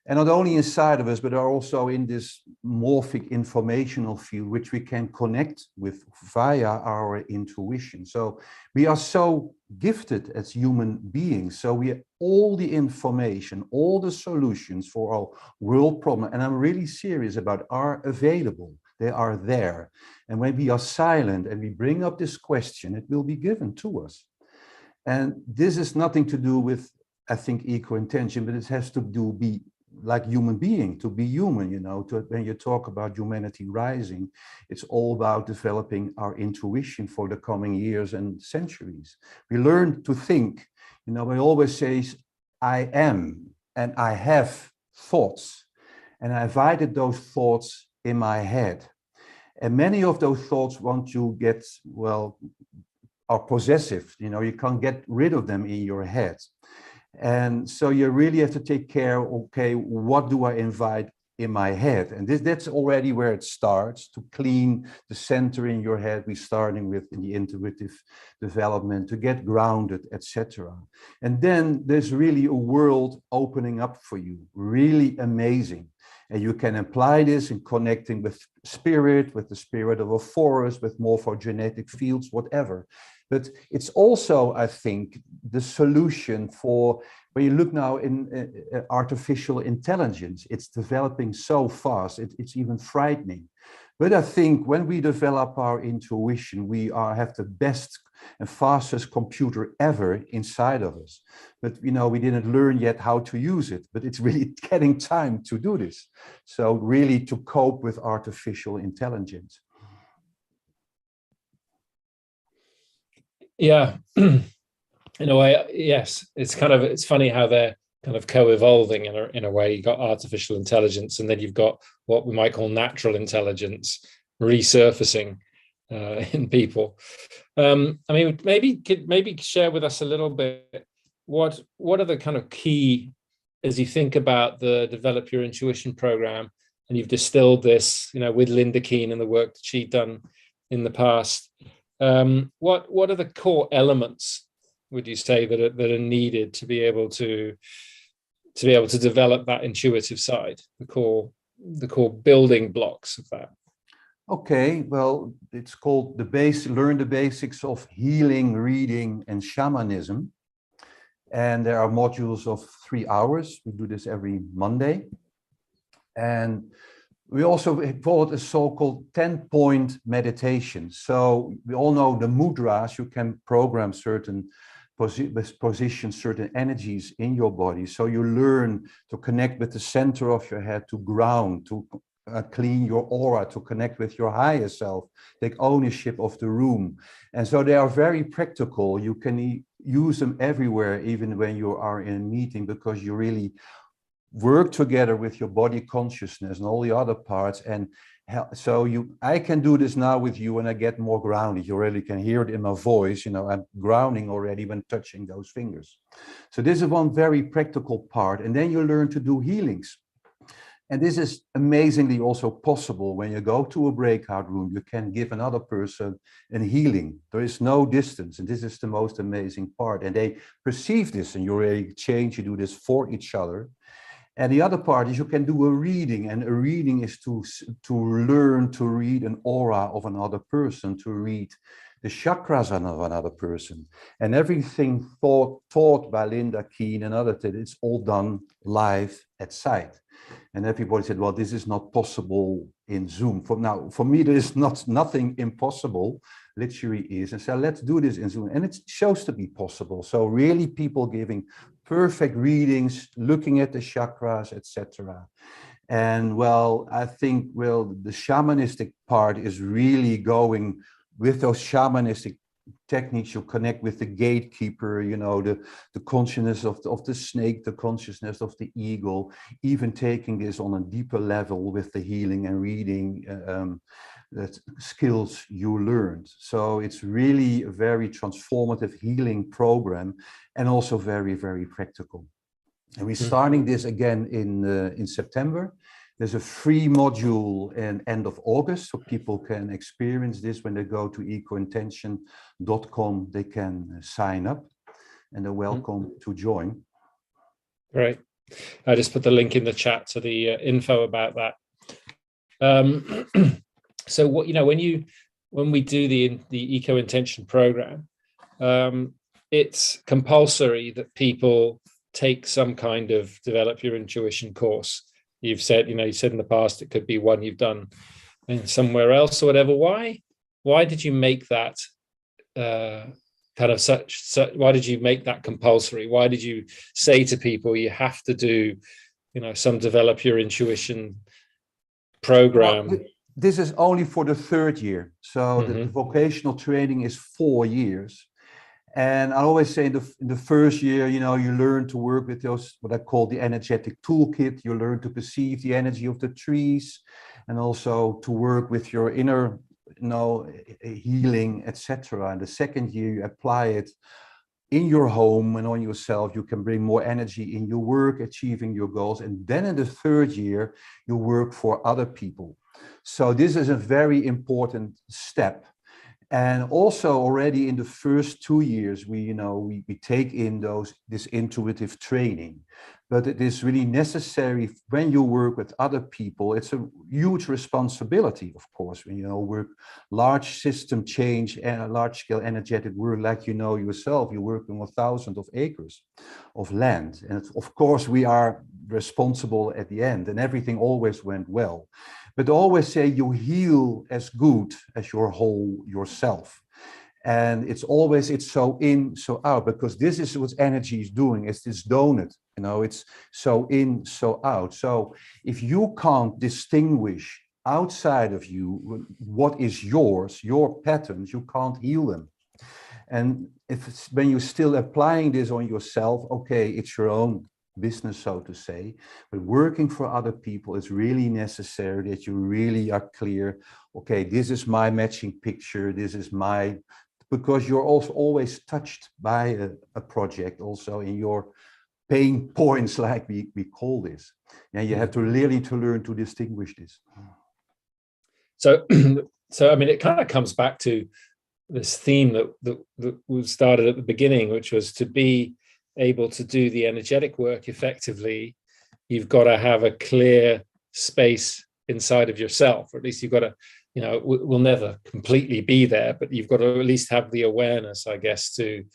And not only inside of us, but are also in this morphic informational field, which we can connect with via our intuition. So we are so gifted as human beings. So we have all the information, all the solutions for our world problem, and I'm really serious about, are available. They are there. And when we are silent and we bring up this question, it will be given to us. And this is nothing to do with, I think, eco-intention, but it has to do be like human being, to be human, when you talk about humanity rising, it's all about developing our intuition for the coming years and centuries. We learn to think, I always say, I am, and I have thoughts, and I invited those thoughts in my head. And many of those thoughts want to get, are possessive, you can't get rid of them in your head. And so you really have to take care, okay, what do I invite in my head? And that's already where it starts, to clean the center in your head. We're starting with the intuitive development, to get grounded, etc. And then there's really a world opening up for you, really amazing. And you can apply this in connecting with spirit, with the spirit of a forest, with morphogenetic fields, whatever. But it's also, I think, the solution for, when you look now in artificial intelligence, it's developing so fast, it's even frightening. But I think when we develop our intuition, we have the best and fastest computer ever inside of us. But we didn't learn yet how to use it, but it's really getting time to do this. So really to cope with artificial intelligence. Yeah, in a way, yes. It's funny how they're kind of co-evolving in a way. You've got artificial intelligence, and then you've got what we might call natural intelligence resurfacing in people. Maybe share with us a little bit what are the kind of key, as you think about the Develop Your Intuition program, and you've distilled this, with Linda Keane and the work that she'd done in the past. What are the core elements, would you say, that are needed to be able to develop that intuitive side, the core building blocks of that? Okay, well, it's called learn the basics of healing, reading, and shamanism. And there are modules of 3 hours. We do this every Monday. And we also call it a so-called 10-point meditation. So we all know the mudras, you can program certain positions, certain energies in your body. So you learn to connect with the center of your head, to ground, to clean your aura, to connect with your higher self, take ownership of the room. And so they are very practical. You can use them everywhere, even when you are in a meeting, because you really work together with your body consciousness and all the other parts. And so I can do this now with you, and I get more grounded. You really can hear it in my voice. I'm grounding already when touching those fingers. So this is one very practical part. And then you learn to do healings. And this is amazingly also possible when you go to a breakout room. You can give another person a healing. There is no distance. And this is the most amazing part. And they perceive this, and you already change. You do this for each other. And the other part is you can do a reading, and a reading is to learn to read an aura of another person, to read the chakras of another person. And everything taught by Linda Keen and others, it's all done live at site. And everybody said, well, this is not possible in Zoom. For me, there is nothing impossible. Literally is. And so let's do this in Zoom. And it shows to be possible. So really people giving perfect readings, looking at the chakras, etc. And well, I think, well, the shamanistic part is really going with those shamanistic techniques. You connect with the gatekeeper, the consciousness of the snake, the consciousness of the eagle, even taking this on a deeper level with the healing and reading that skills you learned. So it's really a very transformative healing program, and also very, very practical. And we're starting this again in September. There's a free module in end of August, so people can experience this when they go to ECOintention.com. They can sign up, and they're welcome to join. Great. I just put the link in the chat to the info about that. So what, when we do the ECOintention program, it's compulsory that people take some kind of develop your intuition course. You've said, you said in the past it could be one you've done in somewhere else or whatever. Why did you make that why did you make that compulsory? Why did you say to people you have to do, some develop your intuition program? Well, this is only for the third year. So the vocational training is 4 years. And I always say in the first year, you learn to work with those, what I call the Energetic Toolkit. You learn to perceive the energy of the trees, and also to work with your inner, healing, etc. And the second year, you apply it in your home and on yourself. You can bring more energy in your work, achieving your goals. And then in the third year, you work for other people. So this is a very important step. And also already in the first 2 years, we take in this intuitive training. But it is really necessary when you work with other people. It's a huge responsibility, of course, when work large system change and large scale energetic work, like yourself, you're working on thousands of acres of land. And of course, we are responsible at the end, and everything always went well. But always say you heal as good as your whole yourself. And it's so in, so out, because this is what energy is doing. It's this donut, it's so in, so out. So if you can't distinguish outside of you what is yours, your patterns, you can't heal them. And when you're still applying this on yourself, okay, it's your own business, so to say, but working for other people is really necessary that you really are clear. Okay, this is my matching picture. This is because you're also always touched by a project, also in your pain points, like we call this. And you have to really learn to distinguish this. So I mean, it kind of comes back to this theme that we started at the beginning, which was to be able to do the energetic work effectively. You've got to have a clear space inside of yourself, or at least you've got to, we'll never completely be there, but you've got to at least have the awareness, I guess, to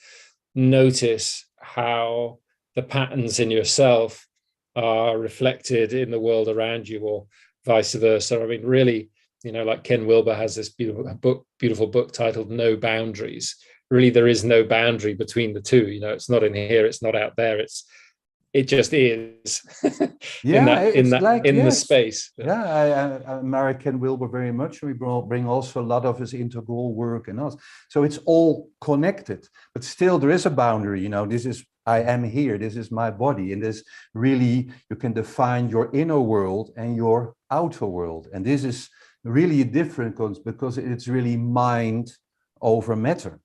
notice how the patterns in yourself are reflected in the world around you, or vice versa. I mean, really, like Ken Wilber has this beautiful book titled No Boundaries. Really, there is no boundary between the two. It's not in here, it's not out there. It just is. The space. Yeah, I admire Ken Wilber very much. We bring also a lot of his integral work and us. So it's all connected, but still there is a boundary. This is I am here, this is my body. And this really, you can define your inner world and your outer world. And this is really different because it's really mind over matter.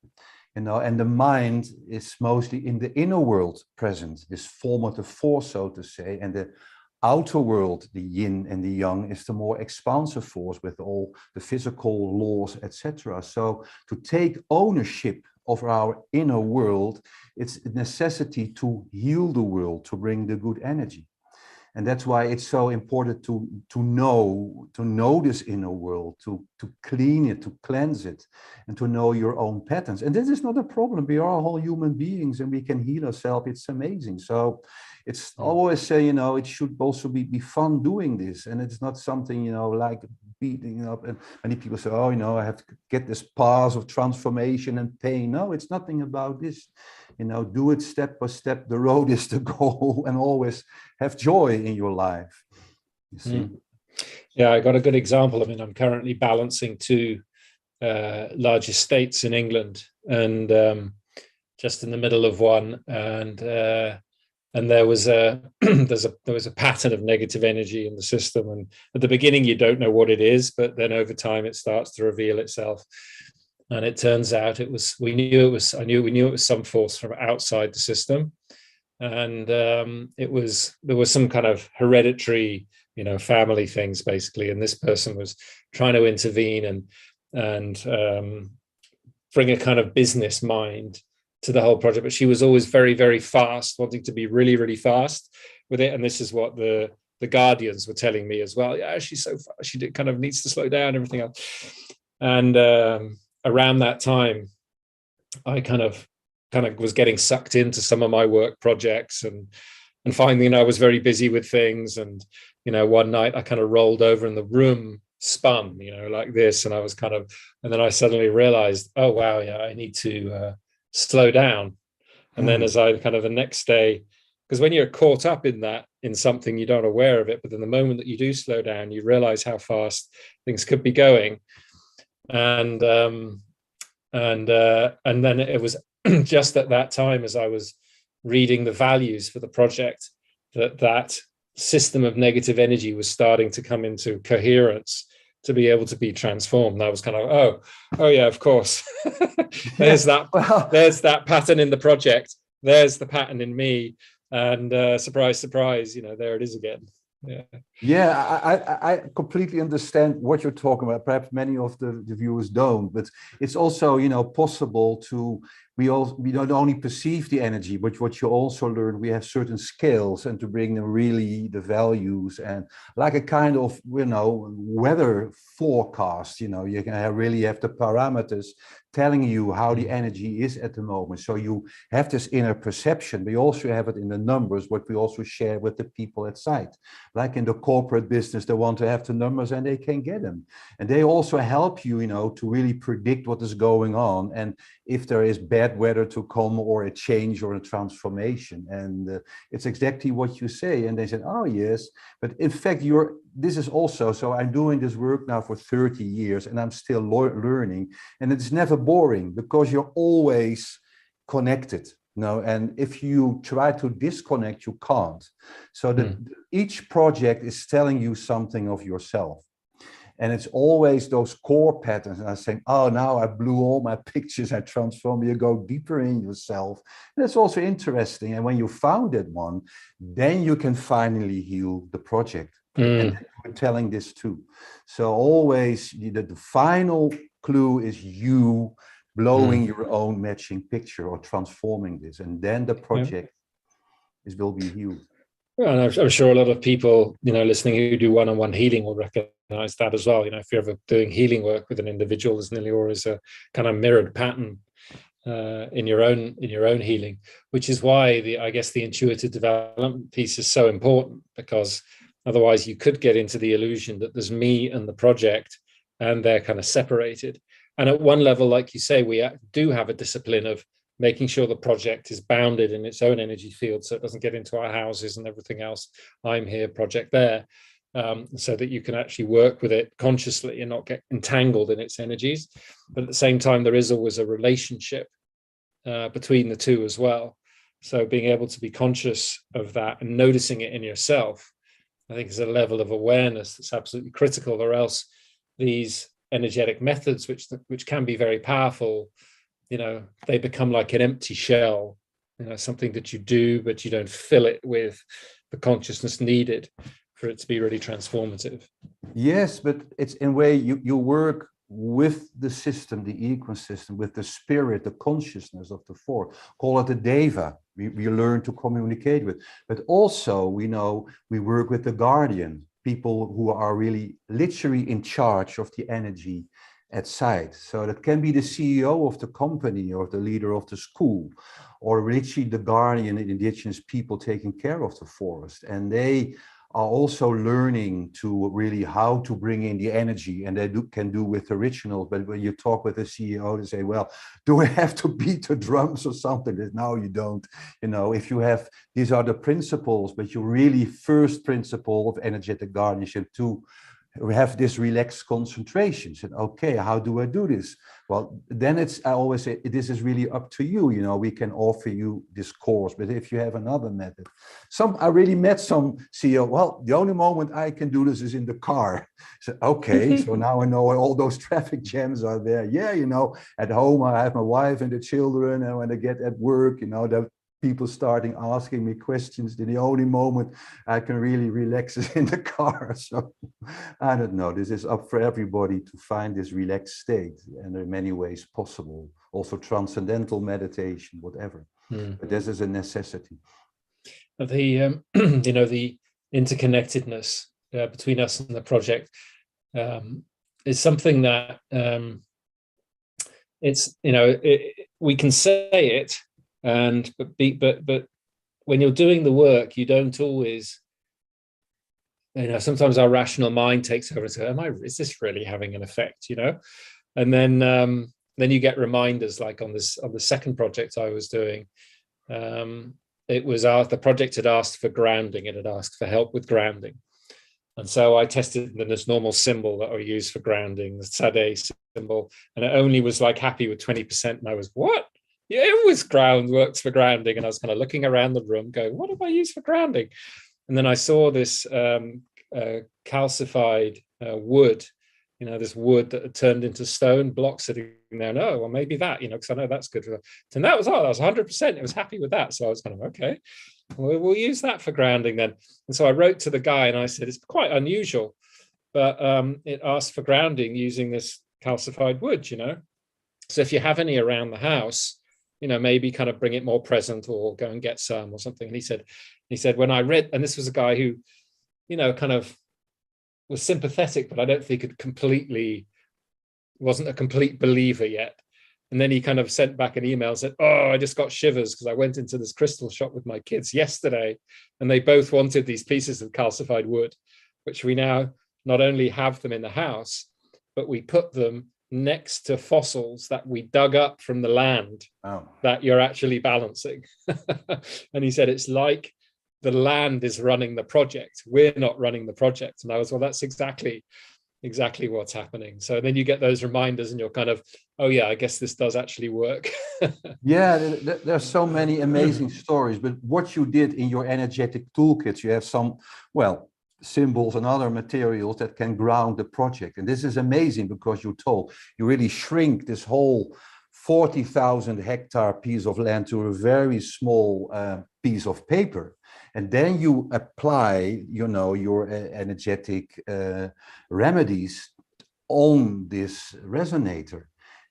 You know, and the mind is mostly in the inner world present, this formative force, so to say, and the outer world, the yin and the yang, is the more expansive force with all the physical laws, etc. So to take ownership of our inner world, it's a necessity to heal the world, to bring the good energy. And that's why it's so important to know this inner world, to clean it, to cleanse it, and to know your own patterns. And this is not a problem. We are all human beings and we can heal ourselves. It's amazing. So it's always say, you know, it should also be fun doing this. And it's not something, you know, like beating up. And many people say, oh, you know, I have to get this path of transformation and pain. No, it's nothing about this. You know, do it step by step. The road is the goal, and always have joy in your life. You see? Yeah, I got a good example. I mean, I'm currently balancing two large estates in England, and just in the middle of one, and there was a there was a pattern of negative energy in the system. And at the beginning, you don't know what it is, but then over time, it starts to reveal itself. And it turns out we knew it was some force from outside the system. And there was some kind of hereditary, you know, family things basically. And this person was trying to intervene and bring a kind of business mind to the whole project. But she was always very, very fast, wanting to be really, really fast with it. And this is what the guardians were telling me as well. Yeah, she's so fast. She kind of needs to slow down, everything else. And around that time, I kind of was getting sucked into some of my work projects and finding I was very busy with things. And, you know, one night I kind of rolled over and the room spun, you know, like this. And I was and then I suddenly realized, oh, wow, yeah, I need to slow down. And then as I the next day, because when you're caught up in something, you don't aware of it. But then the moment that you do slow down, you realize how fast things could be going. And then it was just at that time, as I was reading the values for the project, that system of negative energy was starting to come into coherence to be able to be transformed. And I was kind of, oh yeah, of course. There's that pattern in the project. There's the pattern in me. And surprise, surprise, you know, there it is again. Yeah, I completely understand what you're talking about. Perhaps many of the viewers don't, but it's also, you know, possible to, we don't only perceive the energy, but what you also learn, we have certain skills, and to bring them really the values, and like a kind of, you know, weather forecast, you know, you can really have the parameters telling you how the energy is at the moment. So you have this inner perception, but you also have it in the numbers, what we also share with the people at site. Like in the corporate business, they want to have the numbers and they can get them. And they also help you, you know, to really predict what is going on, and if there is bad weather to come, or a change or a transformation. And it's exactly what you say. And they said, oh yes, but in fact, this is also, so I'm doing this work now for 30 years and I'm still learning, and it's never boring because you're always connected. No, and if you try to disconnect, you can't. So that each project is telling you something of yourself. And it's always those core patterns. And I'm saying, oh, now I blew all my pictures, I transform, you go deeper in yourself. And it's also interesting. And when you found that one, then you can finally heal the project. And we're telling this too. So always the final clue is you blowing your own matching picture or transforming this. And then the project will be healed. Well, and I'm sure a lot of people, you know, listening who do one-on-one healing will recognize that as well. You know, if you're ever doing healing work with an individual, there's nearly always a kind of mirrored pattern in your own healing, which is why I guess the intuitive development piece is so important, because otherwise you could get into the illusion that there's me and the project and they're kind of separated. And at one level, like you say, we do have a discipline of making sure the project is bounded in its own energy field, so it doesn't get into our houses and everything else. I'm here, project there, so that you can actually work with it consciously and not get entangled in its energies. But at the same time, there is always a relationship between the two as well. So being able to be conscious of that and noticing it in yourself, I think, is a level of awareness that's absolutely critical, or else these energetic methods, which can be very powerful, they become like an empty shell, something that you do, but you don't fill it with the consciousness needed for it to be really transformative. Yes, but it's in a way you work with the system, the ecosystem, with the spirit, the consciousness of the four. Call it the deva. We learn to communicate with. But also, we know we work with the guardian, people who are really literally in charge of the energy at site. So that can be the CEO of the company or the leader of the school, or literally the guardian and indigenous people taking care of the forest. And they are also learning to really how to bring in the energy, and they can do with the rituals. But when you talk with the CEO, they say, well, do I have to beat the drums or something? No, you don't. If you have, these are the principles, but you really first principle of energetic guardianship to have this relaxed concentration. And okay, how do I do this? Well, then I always say, this is really up to you. We can offer you this course, but if you have another method, I really met some CEO. Well, the only moment I can do this is in the car. So, okay, so now I know all those traffic jams are there. Yeah, at home I have my wife and the children, and when I get at work, the people starting asking me questions. The only moment I can really relax is in the car. So I don't know. This is up for everybody to find this relaxed state, and there are many ways possible. Also transcendental meditation, whatever. But this is a necessity. The the interconnectedness between us and the project is something that we can say it. But when you're doing the work, you don't always, sometimes our rational mind takes over and says, is this really having an effect, And then you get reminders, like on the second project I was doing, it was the project had asked for grounding. It had asked for help with grounding. And so I tested this normal symbol that I use for grounding, the Sade symbol, and it only was like happy with 20%. And I was, what? Yeah, it was works for grounding. And I was kind of looking around the room going, what have I used for grounding? And then I saw this calcified wood, this wood that had turned into stone blocks sitting there. No, well, maybe that, because I know that's good. And that was 100%. It was happy with that. So I was kind of, okay, we'll use that for grounding then. And so I wrote to the guy and I said, it's quite unusual, but it asked for grounding using this calcified wood, So if you have any around the house, maybe kind of bring it more present or go and get some or something. And he said, when I read, and this was a guy who, kind of was sympathetic, but I don't think wasn't a complete believer yet. And then he kind of sent back an email and said, oh, I just got shivers because I went into this crystal shop with my kids yesterday and they both wanted these pieces of calcified wood, which we now not only have them in the house, but we put them next to fossils that we dug up from the land that you're actually balancing. And he said, it's like the land is running the project. We're not running the project. And I was, well, that's exactly what's happening. So then you get those reminders and you're kind of, oh yeah, I guess this does actually work. Yeah, there's so many amazing stories, but what you did in your energetic toolkits, you have some, symbols and other materials that can ground the project. And this is amazing because you really shrink this whole 40,000 hectare piece of land to a very small piece of paper. And then you apply, your energetic remedies on this resonator.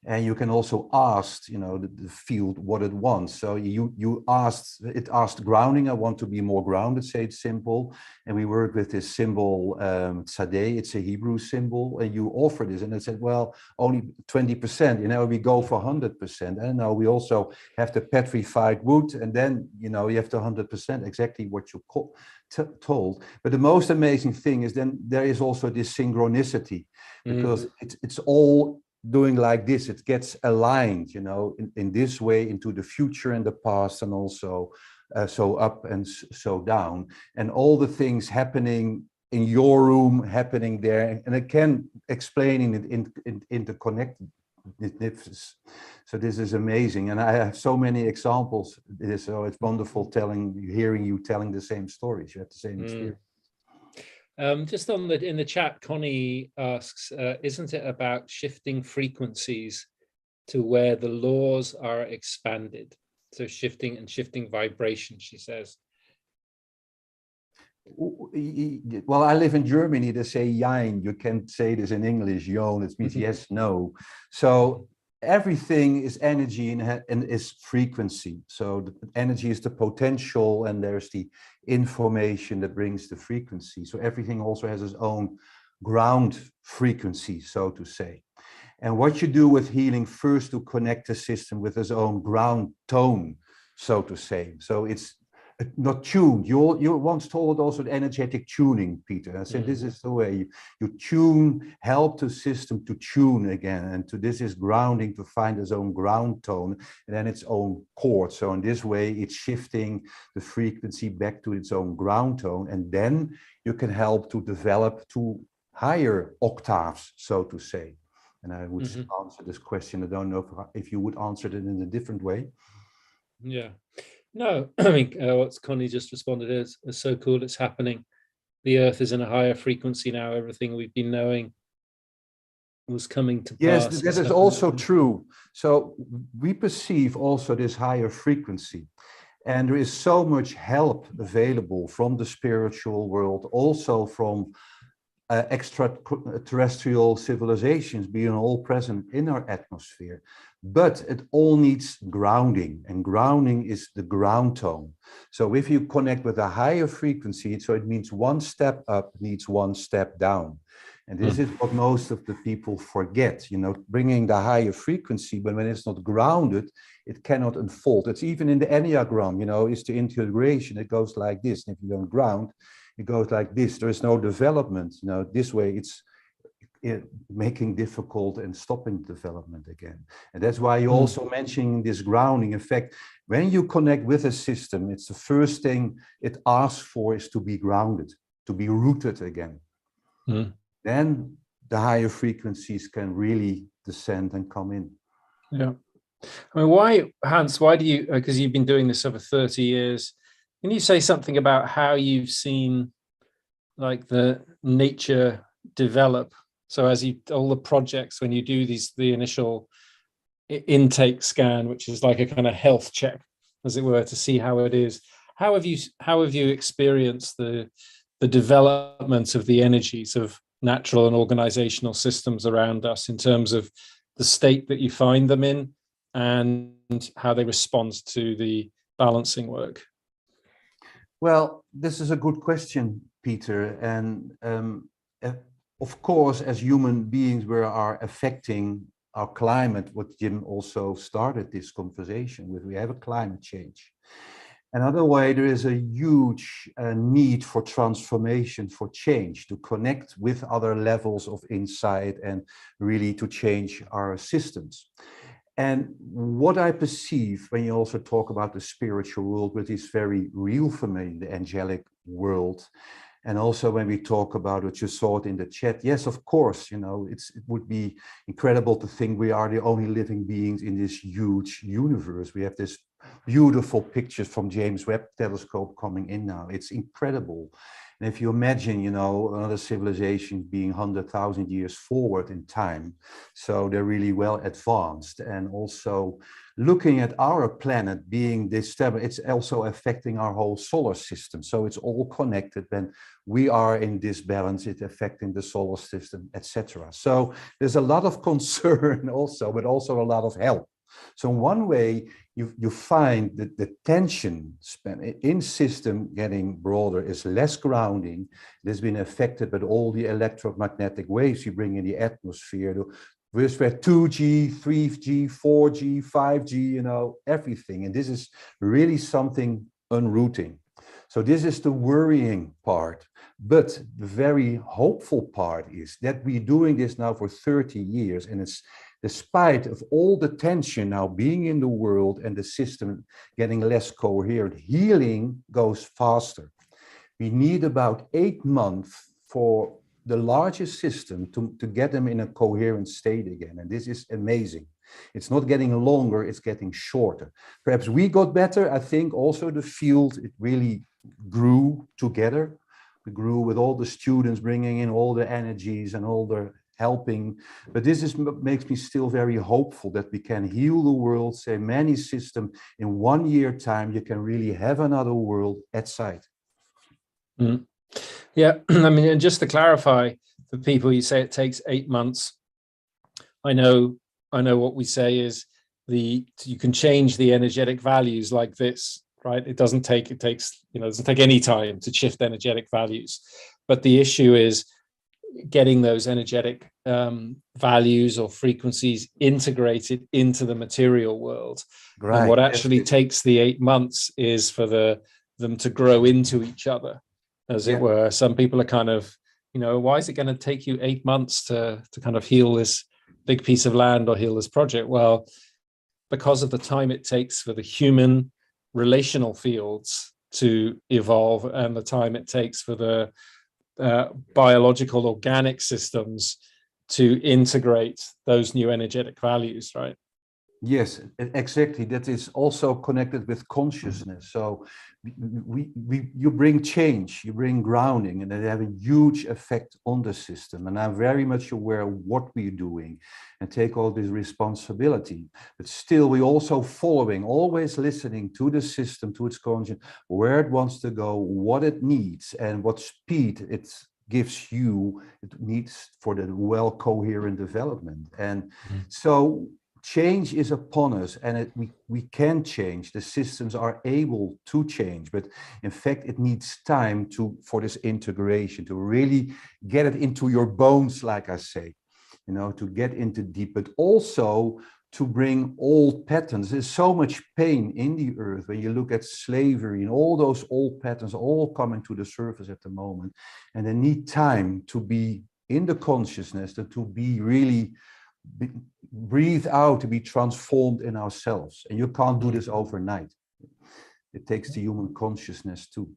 And you can also ask, the field what it wants. So it asked grounding. I want to be more grounded, say it's simple. And we work with this symbol, Tzadeh, it's a Hebrew symbol. And you offer this and it said, well, only 20%, we go for 100%. And now we also have the petrified wood. And then, you have the 100%, exactly what you told. But the most amazing thing is then there is also this synchronicity because it's all doing like this. It gets aligned, in this way into the future and the past, and also so up and so down, and all the things happening in your room happening there, and it can explain it interconnected magnificent. So this is amazing, and I have so many examples. So it's wonderful hearing you telling the same stories. You have the same experience. Just in the chat, Connie asks, isn't it about shifting frequencies to where the laws are expanded? So shifting vibration, she says. Well, I live in Germany. They say "jein." You can't say this in English. "Jon," it means yes, no. So everything is energy and is frequency. So the energy is the potential, and there's the information that brings the frequency. So everything also has its own ground frequency, so to say. And what you do with healing, first to connect the system with its own ground tone, so to say. So it's not tuned. You once told also energetic tuning, Peter. I said this is the way you tune, help the system to tune again, and this is grounding, to find its own ground tone and then its own chord. So in this way, it's shifting the frequency back to its own ground tone, and then you can help to develop to higher octaves, so to say. And I would answer this question. I don't know if you would answer it in a different way. Yeah. No, I mean, what Connie just responded is so cool. It's happening. The earth is in a higher frequency now. Everything we've been knowing was coming to pass. Yes, that is also true. So we perceive also this higher frequency. And there is so much help available from the spiritual world, also from extraterrestrial civilizations being all present in our atmosphere. But it all needs grounding, and grounding is the ground tone. So if you connect with a higher frequency, so it means one step up needs one step down. And this is what most of the people forget, bringing the higher frequency, but when it's not grounded, it cannot unfold. It's even in the Enneagram, it's the integration. It goes like this. And if you don't ground, it goes like this. There is no development. This way it's making difficult and stopping development again. And that's why you also mentioning this grounding. In fact, when you connect with a system, it's the first thing it asks for is to be grounded, to be rooted again. Then the higher frequencies can really descend and come in. Yeah. I mean, Hans, why do you, because you've been doing this over 30 years, can you say something about how you've seen like the nature develop? So as all the projects, when you do the initial intake scan, which is like a kind of health check, as it were, to see how it is, how have you experienced the development of the energies of natural and organizational systems around us in terms of the state that you find them in and how they respond to the balancing work? Well, this is a good question, Peter. And of course, as human beings, we are affecting our climate, what Jim also started this conversation with. We have a climate change. Another way, there is a huge need for transformation, for change, to connect with other levels of insight and really to change our systems. And what I perceive when you also talk about the spiritual world, which is very real for me, the angelic world, and also when we talk about what you saw it in the chat, yes, of course, it would be incredible to think we are the only living beings in this huge universe. We have this beautiful pictures from James Webb Telescope coming in now. It's incredible. And if you imagine, another civilization being 100,000 years forward in time, so they're really well advanced. And also looking at our planet being destabilized, it's also affecting our whole solar system. So it's all connected. When we are in disbalance, it's affecting the solar system, etc. So there's a lot of concern also, but also a lot of help. So in one way, you find that the tension span in system getting broader is less grounding. It has been affected by all the electromagnetic waves you bring in the atmosphere. Whereas we're 2G, 3G, 4G, 5G, everything. And this is really something unrooting. So this is the worrying part. But the very hopeful part is that we're doing this now for 30 years, and it's despite of all the tension now being in the world and the system getting less coherent, healing goes faster. We need about 8 months for the largest system to get them in a coherent state again. And this is amazing. It's not getting longer, it's getting shorter. Perhaps we got better. I think also the field, it really grew together. We grew with all the students bringing in all the energies and all the helping. But this is makes me still very hopeful that we can heal the world, say many systems in 1 year time, you can really have another world at sight. Mm. Yeah, I mean, and just to clarify for people, you say it takes 8 months. I know what we say is you can change the energetic values like this, right? It doesn't take any time to shift energetic values. But the issue is getting those energetic values or frequencies integrated into the material world. Right. And what actually takes the 8 months is for them to grow into each other, as it were. Some people are kind of, why is it going to take you 8 months to kind of heal this big piece of land or heal this project? Well, because of the time it takes for the human relational fields to evolve and the time it takes for the biological organic systems to integrate those new energetic values, right? Yes, exactly. That is also connected with consciousness. So you bring change, you bring grounding, and they have a huge effect on the system. And I'm very much aware of what we're doing and take all this responsibility. But still, we're also following, always listening to the system, to its conscience, where it wants to go, what it needs, and what speed it gives you, it needs for the well-coherent development. And so change is upon us, and we can change. The systems are able to change, but in fact, it needs time for this integration to really get it into your bones, like I say, to get into deep, but also to bring old patterns. There's so much pain in the earth when you look at slavery and all those old patterns all coming to the surface at the moment, and they need time to be in the consciousness, to be really breathe out, to be transformed in ourselves. And you can't do this overnight. It takes the human consciousness too.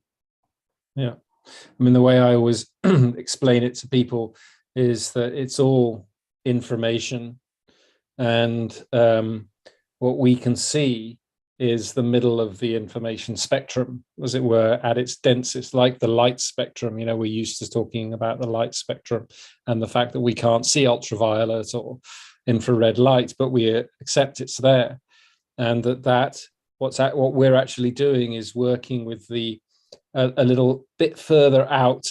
Yeah. I mean, the way I always explain it to people is that it's all information. And what we can see is the middle of the information spectrum, as it were, at its densest, like the light spectrum. We're used to talking about the light spectrum and the fact that we can't see ultraviolet or infrared light, but we accept it's there. And what we're actually doing is working with a little bit further out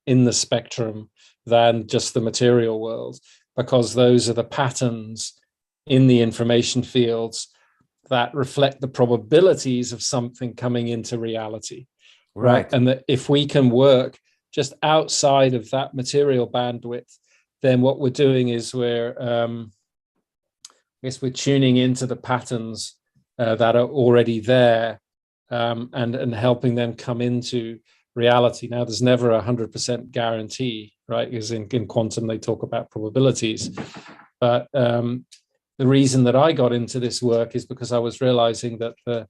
in the spectrum than just the material world, because those are the patterns in the information fields that reflect the probabilities of something coming into reality, right? And that if we can work just outside of that material bandwidth, then what we're doing is we're tuning into the patterns that are already there, and helping them come into reality. Now, there's never 100% guarantee, right? Because in quantum they talk about probabilities, but the reason that I got into this work is because I was realizing that the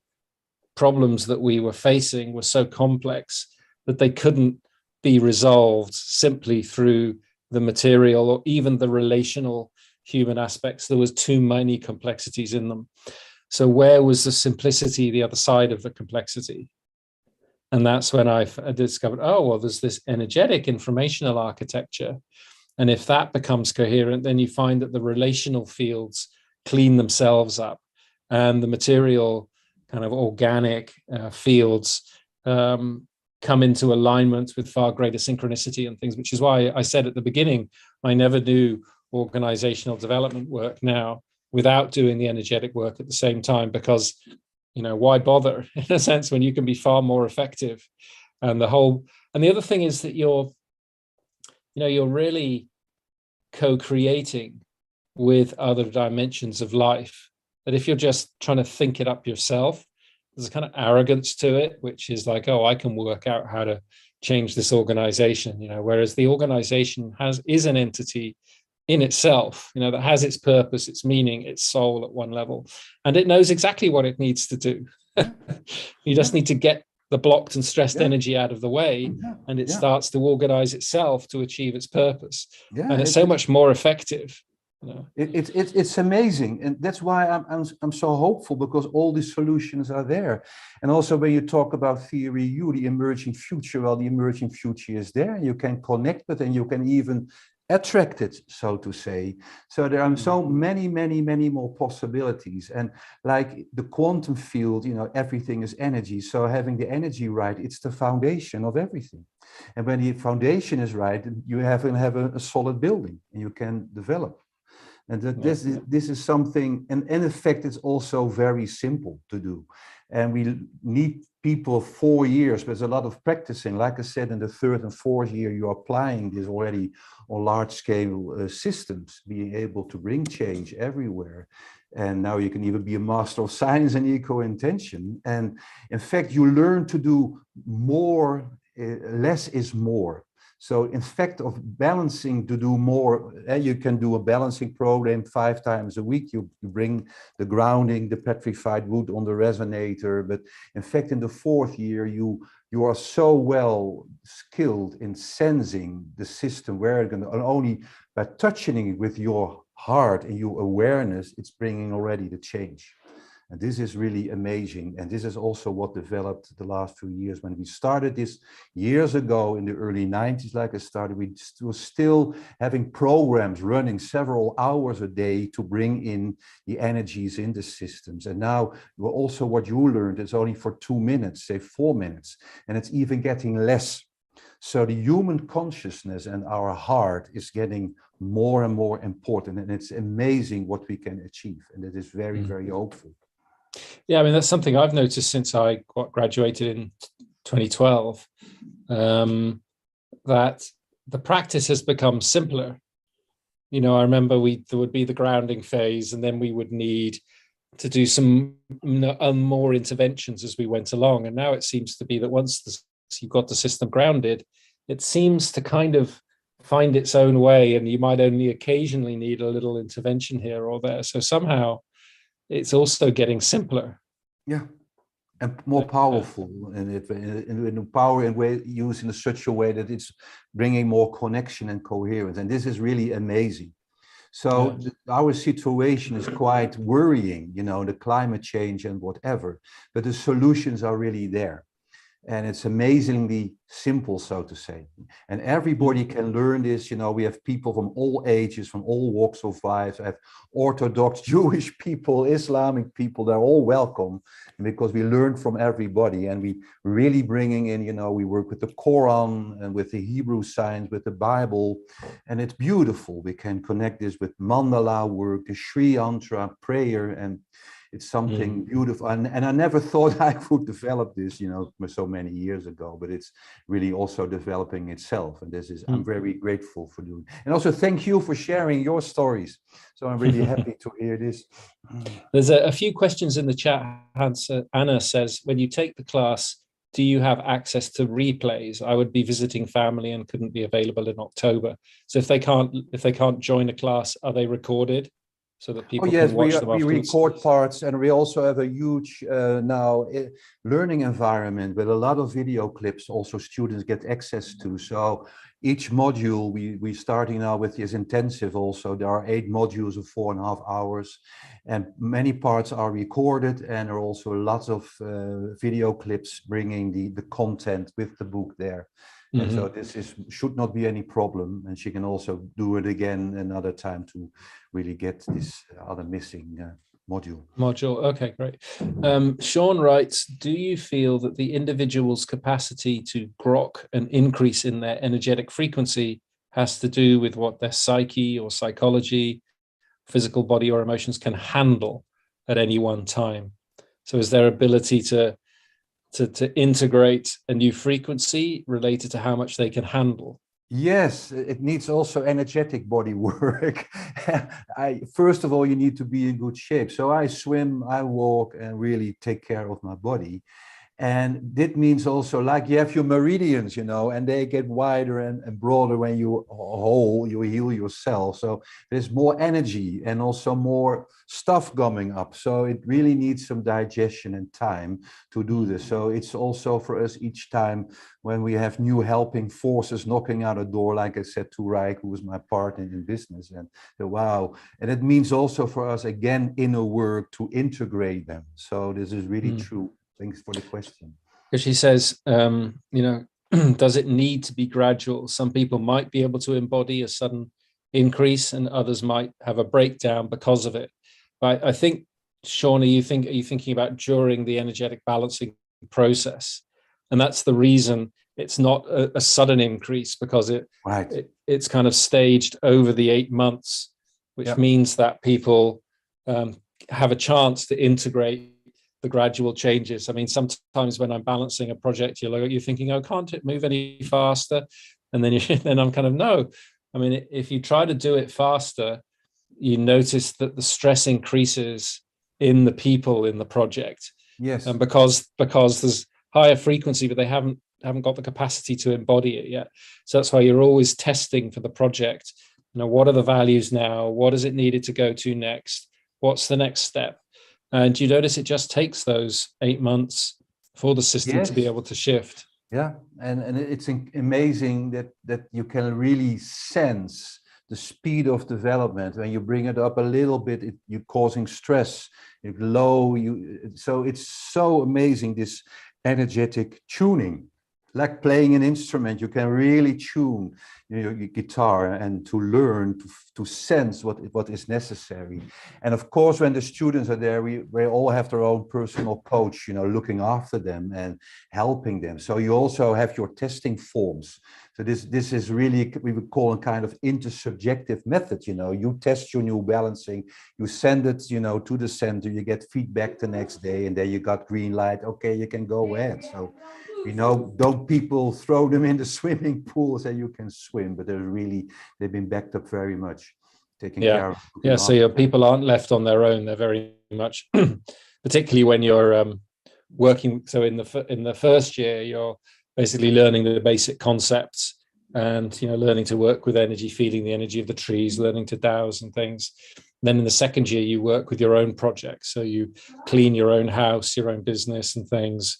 problems that we were facing were so complex that they couldn't be resolved simply through the material or even the relational human aspects. There was too many complexities in them. So where was the simplicity, the other side of the complexity? And that's when I discovered, there's this energetic informational architecture. And if that becomes coherent, then you find that the relational fields clean themselves up, and the material kind of organic fields come into alignment with far greater synchronicity and things, which is why I said at the beginning, I never do organizational development work now without doing the energetic work at the same time, because, why bother in a sense when you can be far more effective? And the other thing is that you're really co-creating with other dimensions of life, that if you're just trying to think it up yourself, there's a kind of arrogance to it, which is like, I can work out how to change this organization, whereas the organization is an entity in itself, that has its purpose, its meaning, its soul at one level, and it knows exactly what it needs to do. You just need to get the blocked and stressed Yeah. energy out of the way, Yeah. and it Yeah. starts to organize itself to achieve its purpose. Yeah, And it's so much more effective. You know? It's amazing, and that's why I'm so hopeful, because all these solutions are there. And also, when you talk about theory U, the emerging future, well, the emerging future is there. You can connect it, and you can even attract it, so to say. So there are so many more possibilities. And like the quantum field, you know, everything is energy. So having the energy right, it's the foundation of everything. And when the foundation is right, you have a solid building, and you can develop. And that this is something, and in effect, it's also very simple to do. And we need people 4 years, but there's a lot of practicing. Like I said, in the 3rd and 4th year, you're applying this already on large scale systems, being able to bring change everywhere. And now you can even be a master of science in eco-intention. And in fact, you learn to do more, less is more. So in fact of balancing to do more, you can do a balancing program 5 times a week. You bring the grounding, the petrified wood on the resonator. But in fact, in the 4th year, you are so well skilled in sensing the system where it's going to, and only by touching it with your heart and your awareness, it's bringing already the change. And this is really amazing. And this is also what developed the last few years. When we started this years ago in the early 90s, like I started, we were still having programs running several hours a day to bring in the energies in the systems. And now also what you learned, it's only for 2 minutes, say 4 minutes, and it's even getting less. So the human consciousness and our heart is getting more and more important. And it's amazing what we can achieve. And it is very, very hopeful. Yeah, I mean, that's something I've noticed since I graduated in 2012, that the practice has become simpler. You know, I remember there would be the grounding phase, and then we would need to do some more interventions as we went along. And now it seems to be that once you've got the system grounded, it seems to kind of find its own way, and you might only occasionally need a little intervention here or there. So somehow it's also getting simpler. Yeah, and more powerful, and in power and way used in such a way that it's bringing more connection and coherence. And this is really amazing. So our situation is quite worrying, you know, the climate change and whatever, but the solutions are really there. And it's amazingly simple, so to say. And everybody can learn this. You know, we have people from all ages, from all walks of life. I have Orthodox Jewish people, Islamic people, they're all welcome. And because we learn from everybody, and we really bringing in, you know, we work with the Quran and with the Hebrew science, with the Bible, and it's beautiful. We can connect this with mandala work, the Sri Yantra prayer, and it's something beautiful. And I never thought I would develop this, you know, so many years ago, but it's really also developing itself. And this is, I'm very grateful for doing. And also thank you for sharing your stories. So I'm really happy to hear this. There's a few questions in the chat. Anna says, when you take the class, do you have access to replays? I would be visiting family and couldn't be available in October. So if they can't join a class, are they recorded? So that people can watch them afterwards? We record parts, and we also have a huge learning environment with a lot of video clips also students get access to. So each module, we're starting now with this intensive also. There are 8 modules of 4.5 hours, and many parts are recorded, and there are also lots of video clips bringing the content with the book there. And so this should not be any problem, and she can also do it again another time to really get this other missing module. Okay, great. Sean writes, do you feel that the individual's capacity to grok an increase in their energetic frequency has to do with what their psyche or psychology, physical body or emotions can handle at any one time? So is their ability to integrate a new frequency related to how much they can handle? Yes, it needs also energetic body work. First of all, you need to be in good shape. So I swim, I walk, and really take care of my body. And that means also like you have your meridians, you know, and they get wider and broader when you heal yourself. So there's more energy and also more stuff coming up. So it really needs some digestion and time to do this. So it's also for us each time when we have new helping forces knocking out a door, like I said to Rijk, who was my partner in business, and wow. And it means also for us, again, inner work to integrate them. So this is really true. Thanks for the question. Because she says, you know, does it need to be gradual? Some people might be able to embody a sudden increase and others might have a breakdown because of it. But I think, Sean, are you thinking about during the energetic balancing process? And that's the reason it's not a sudden increase, because it's kind of staged over the 8 months, which means that people have a chance to integrate the gradual changes. I mean, sometimes when I'm balancing a project, you're thinking, oh, can't it move any faster? And then then I'm kind of, no. I mean, if you try to do it faster, you notice that the stress increases in the people in the project. Yes. And because there's higher frequency, but they haven't got the capacity to embody it yet. So that's why you're always testing for the project. You know, what are the values now? What is it needed to go to next? What's the next step? And you notice it just takes those 8 months for the system to be able to shift. Yeah, and it's amazing that you can really sense the speed of development. When you bring it up a little bit, you're causing stress. So it's so amazing, this energetic tuning. Like playing an instrument, you can really tune your guitar and to learn to sense what is necessary. And of course, when the students are there, we all have their own personal coach, you know, looking after them and helping them. So you also have your testing forms. So this is really, we would call a kind of intersubjective method. You know, you test your new balancing, you send it, you know, to the center, you get feedback the next day, and then you got green light. Okay, you can go ahead. So, you know, don't people throw them in the swimming pool so you can swim, but they've been backed up very much, taking care of. Yeah, so your people aren't left on their own. They're very much, particularly when you're working. So in the first year, you're basically learning the basic concepts and, you know, learning to work with energy, feeling the energy of the trees, learning to douse and things. Then in the second year, you work with your own projects. So you clean your own house, your own business and things.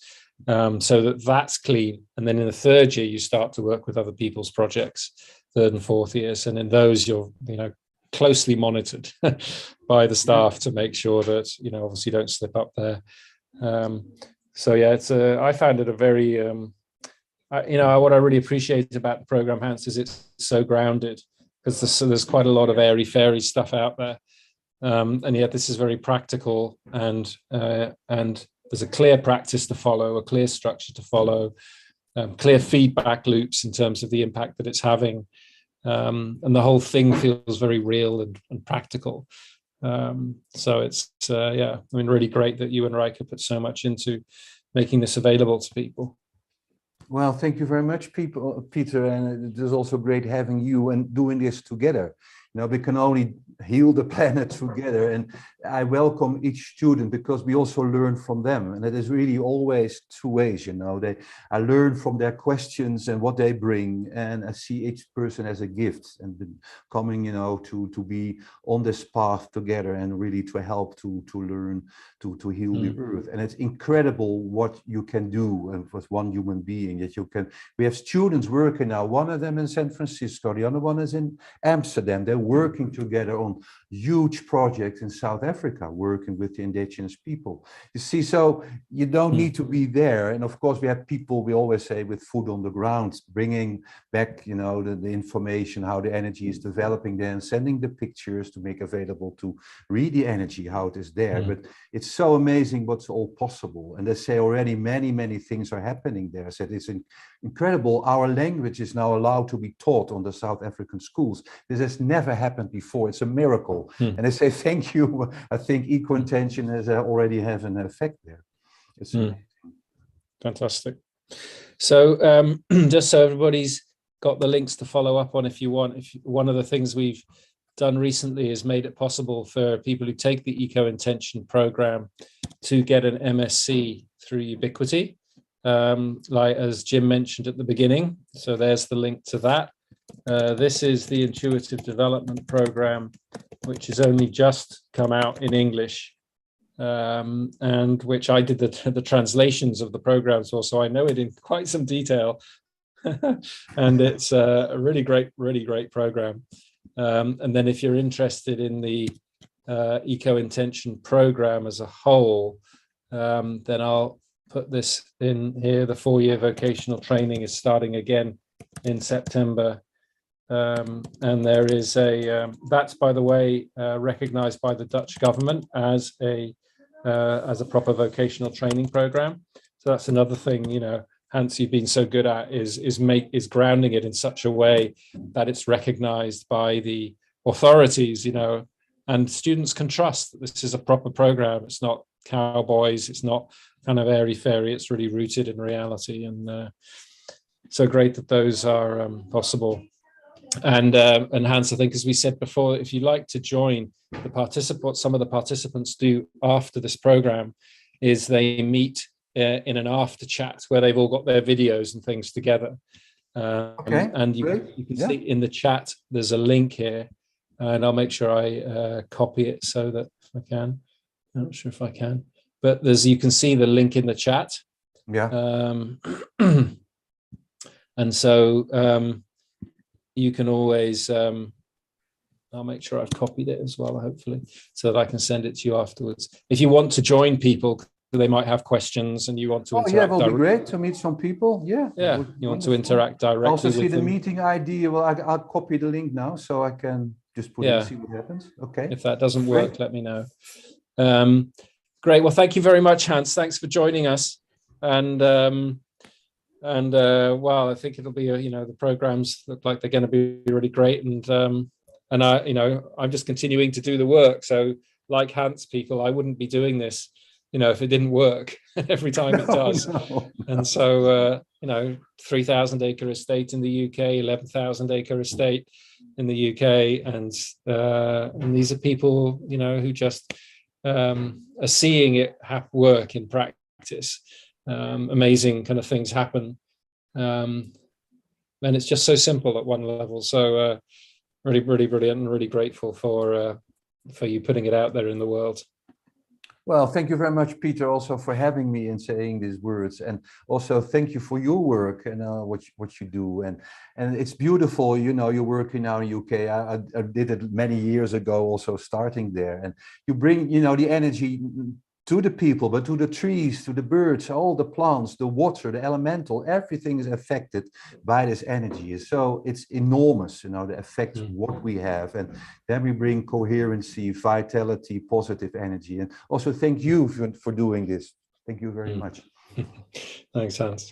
So that's clean. And then in the third year, you start to work with other people's projects, third and fourth years. And in those, you're, you know, closely monitored by the staff to make sure that, you know, obviously don't slip up there. So yeah, I found it a very, you know, what I really appreciate about the program, Hans, is it's so grounded, because there's quite a lot of airy fairy stuff out there. And yet this is very practical, and there's a clear practice to follow, a clear structure to follow, clear feedback loops in terms of the impact that it's having. And the whole thing feels very real and practical. So it's, I mean, really great that you and Rijk put so much into making this available to people. Well, thank you very much, Peter. And it is also great having you and doing this together. You know, we can only heal the planet together. And I welcome each student because we also learn from them. And it is really always two ways, you know. I learn from their questions and what they bring. And I see each person as a gift and coming, you know, to be on this path together and really to help to learn to heal the earth. And it's incredible what you can do with one human being, that you can. We have students working now, one of them in San Francisco, the other one is in Amsterdam. They're working together on huge projects in South Africa, working with the indigenous people. You see, so you don't need to be there. And of course, we have people, we always say, with foot on the ground, bringing back, you know, the information, how the energy is developing there, and sending the pictures to make available to read the energy, how it is there. But it's so amazing what's all possible. And they say already many things are happening there. I said, it's incredible. Our language is now allowed to be taught on the South African schools. This has never happened before. It's a miracle. And I say, thank you. I think ECOintention has already have an effect there. It's amazing. Fantastic. So just so everybody's got the links to follow up on if you want. One of the things we've done recently is made it possible for people who take the ECOintention program to get an MSc through Ubiquity. like as Jim mentioned at the beginning. So there's the link to that. This is the Intuitive Development Program, which has only just come out in English, and which I did the translations of the programs for, so I know it in quite some detail. And it's a really great program. And then if you're interested in the ECOintention program as a whole, then I'll put this in here. The 4-year vocational training is starting again in September. And there is that's, by the way, recognized by the Dutch government as a proper vocational training program. So that's another thing, you know, Hans, you've been so good at is grounding it in such a way that it's recognized by the authorities, you know, and students can trust that this is a proper program. It's not cowboys, it's not kind of airy-fairy, it's really rooted in reality. And so great that those are possible. And Hans, I think, as we said before, if you'd like to join the participants, some of the participants do after this program is they meet in an after chat where they've all got their videos and things together. Okay, and you can see in the chat, there's a link here, and I'll make sure I copy it so that if I can. I'm not sure if I can, but you can see the link in the chat. Yeah. And so you can always, I'll make sure I've copied it as well, hopefully, so that I can send it to you afterwards. If you want to join people, they might have questions and you want to interact. Yeah, it will be great to meet some people. Yeah. Yeah, you want to interact directly. I also see with the them. Meeting ID. Well, I'll copy the link now so I can just put it and see what happens. Okay. If that doesn't work, let me know. Great. Well, thank you very much, Hans. Thanks for joining us. And well, I think it'll be, you know, the programs look like they're going to be really great. And I, you know, I'm just continuing to do the work. So like Hans, people, I wouldn't be doing this, you know, if it didn't work every time it does. No. And so, you know, 3,000 acre estate in the UK, 11,000 acre estate in the UK. And these are people, you know, who just are seeing it work in practice. Amazing kind of things happen. And it's just so simple at one level. So really brilliant, and really grateful for you putting it out there in the world. Well, thank you very much, Peter, also for having me and saying these words, and also thank you for your work and what you do. And it's beautiful, you know, you're working now in UK. I did it many years ago, also starting there, and you bring, you know, the energy to the people, but to the trees, to the birds, all the plants, the water, the elemental, everything is affected by this energy. So it's enormous, you know, the effect of what we have. And then we bring coherency, vitality, positive energy. And also thank you for doing this. Thank you very much. Thanks, Hans.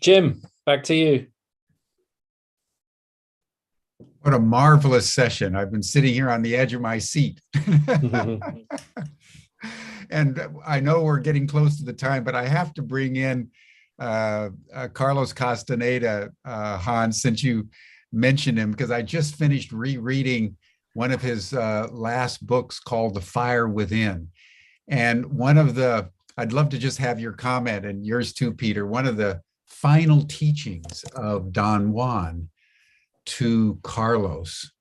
Jim, back to you. What a marvelous session. I've been sitting here on the edge of my seat. And I know we're getting close to the time, but I have to bring in Carlos Castaneda, Hans, since you mentioned him, because I just finished rereading one of his last books called The Fire Within. And I'd love to just have your comment, and yours too, Peter, one of the final teachings of Don Juan to Carlos,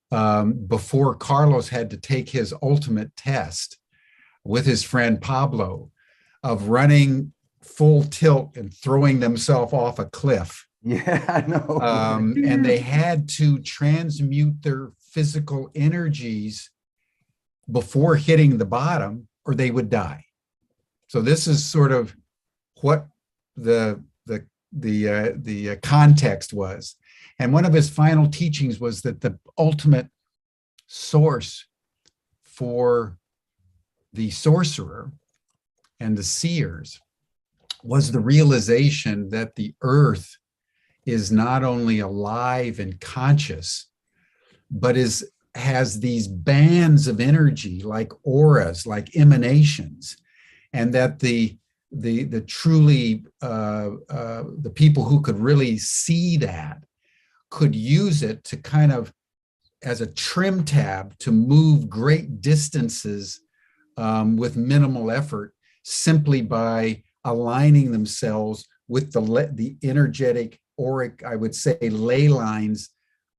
before Carlos had to take his ultimate test with his friend Pablo, of running full tilt and throwing themselves off a cliff. Yeah, I know. And they had to transmute their physical energies before hitting the bottom, or they would die. So this is sort of what the context was. And one of his final teachings was that the ultimate source for the sorcerer and the seers was the realization that the earth is not only alive and conscious, but has these bands of energy like auras, like emanations, and that the truly the people who could really see that could use it to kind of as a trim tab to move great distances with minimal effort, simply by aligning themselves with the energetic auric, I would say, ley lines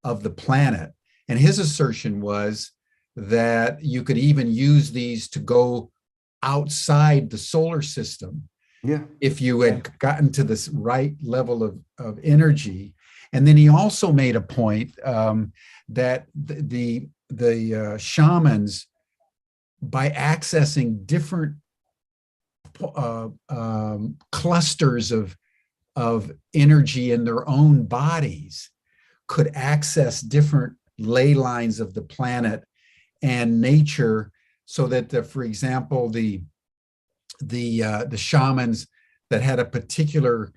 of the planet. And his assertion was that you could even use these to go outside the solar system if you had gotten to this right level of energy. And then he also made a point that the shamans, by accessing different clusters of energy in their own bodies, could access different ley lines of the planet and nature, so that for example, the shamans that had a particular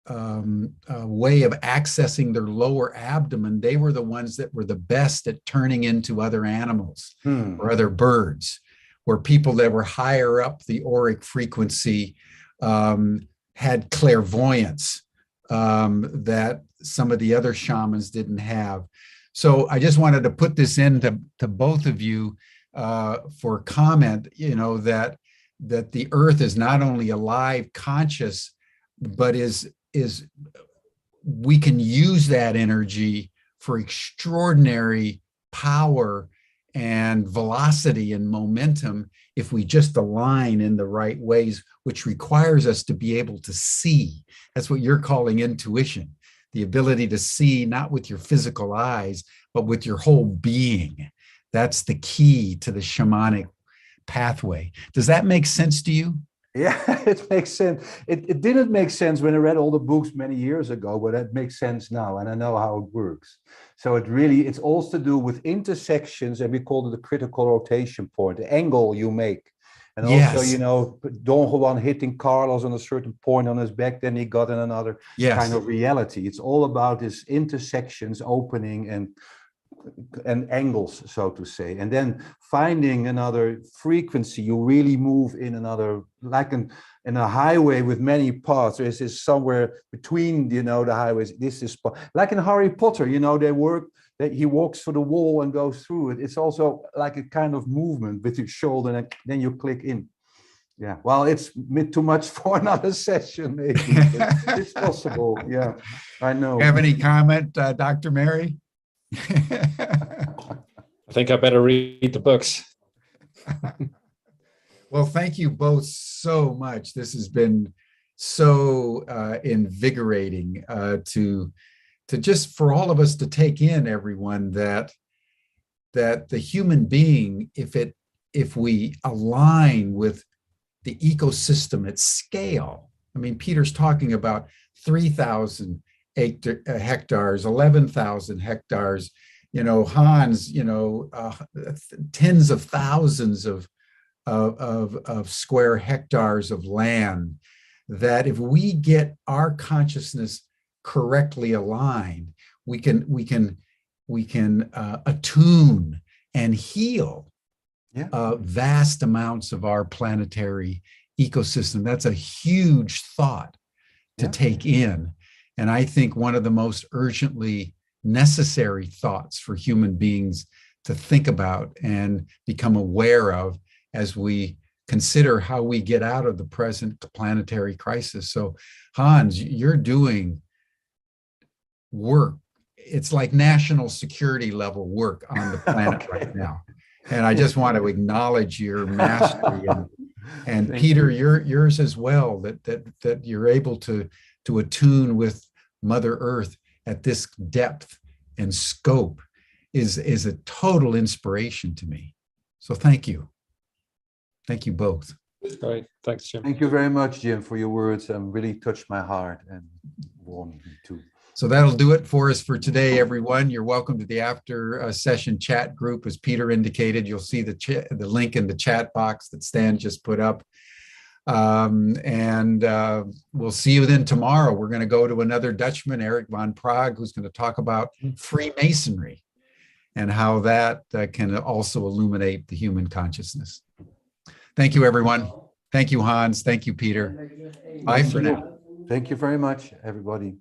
way of accessing their lower abdomen, they were the ones that were the best at turning into other animals or other birds, where people that were higher up the auric frequency had clairvoyance that some of the other shamans didn't have. So I just wanted to put this into both of you for comment, that the earth is not only alive, conscious, but is we can use that energy for extraordinary power and velocity and momentum if we just align in the right ways, which requires us to be able to see. That's what you're calling intuition, the ability to see not with your physical eyes, but with your whole being. That's the key to the shamanic pathway. Does that make sense to you? Yeah, it makes sense. It didn't make sense when I read all the books many years ago, but it makes sense now, and I know how it works. So it's all to do with intersections, and we call it the critical rotation point, the angle you make. And also, Don Juan hitting Carlos on a certain point on his back, then he got in another kind of reality. It's all about this intersections opening and angles, so to say, and then finding another frequency. You really move in another, like in a highway with many paths. There is somewhere between, the highways. This is like in Harry Potter. He walks through the wall and goes through it. It's also like a kind of movement with your shoulder, and then you click in. Yeah, well, it's too much for another session, maybe. It's possible. Yeah, I know. Have any comment, Dr. Mary? I think I better read the books. Well, thank you both so much. This has been so invigorating to just for all of us to take in, everyone, that the human being, if we align with the ecosystem at scale. I mean, Peter's talking about 3,000 hectares, 11,000 hectares, Hans, tens of thousands of square hectares of land, that if we get our consciousness correctly aligned, we can attune and heal vast amounts of our planetary ecosystem. That's a huge thought to take in. And I think one of the most urgently necessary thoughts for human beings to think about and become aware of as we consider how we get out of the present planetary crisis. So, Hans, you're doing work. It's like national security level work on the planet right now. And I just want to acknowledge your mastery and Peter, yours as well, that you're able to attune with Mother Earth at this depth and scope is a total inspiration to me. So thank you. Thank you both. Great. Thanks, Jim. Thank you very much, Jim, for your words. Really touched my heart and warmed me too. So that'll do it for us for today, everyone. You're welcome to the after session chat group. As Peter indicated, you'll see the link in the chat box that Stan just put up. And we'll see you then tomorrow. We're going to go to another Dutchman, Eric von Prague, who's going to talk about Freemasonry and how that can also illuminate the human consciousness. Thank you, everyone. Thank you, Hans. Thank you, Peter. Bye for now. Thank you very much, everybody.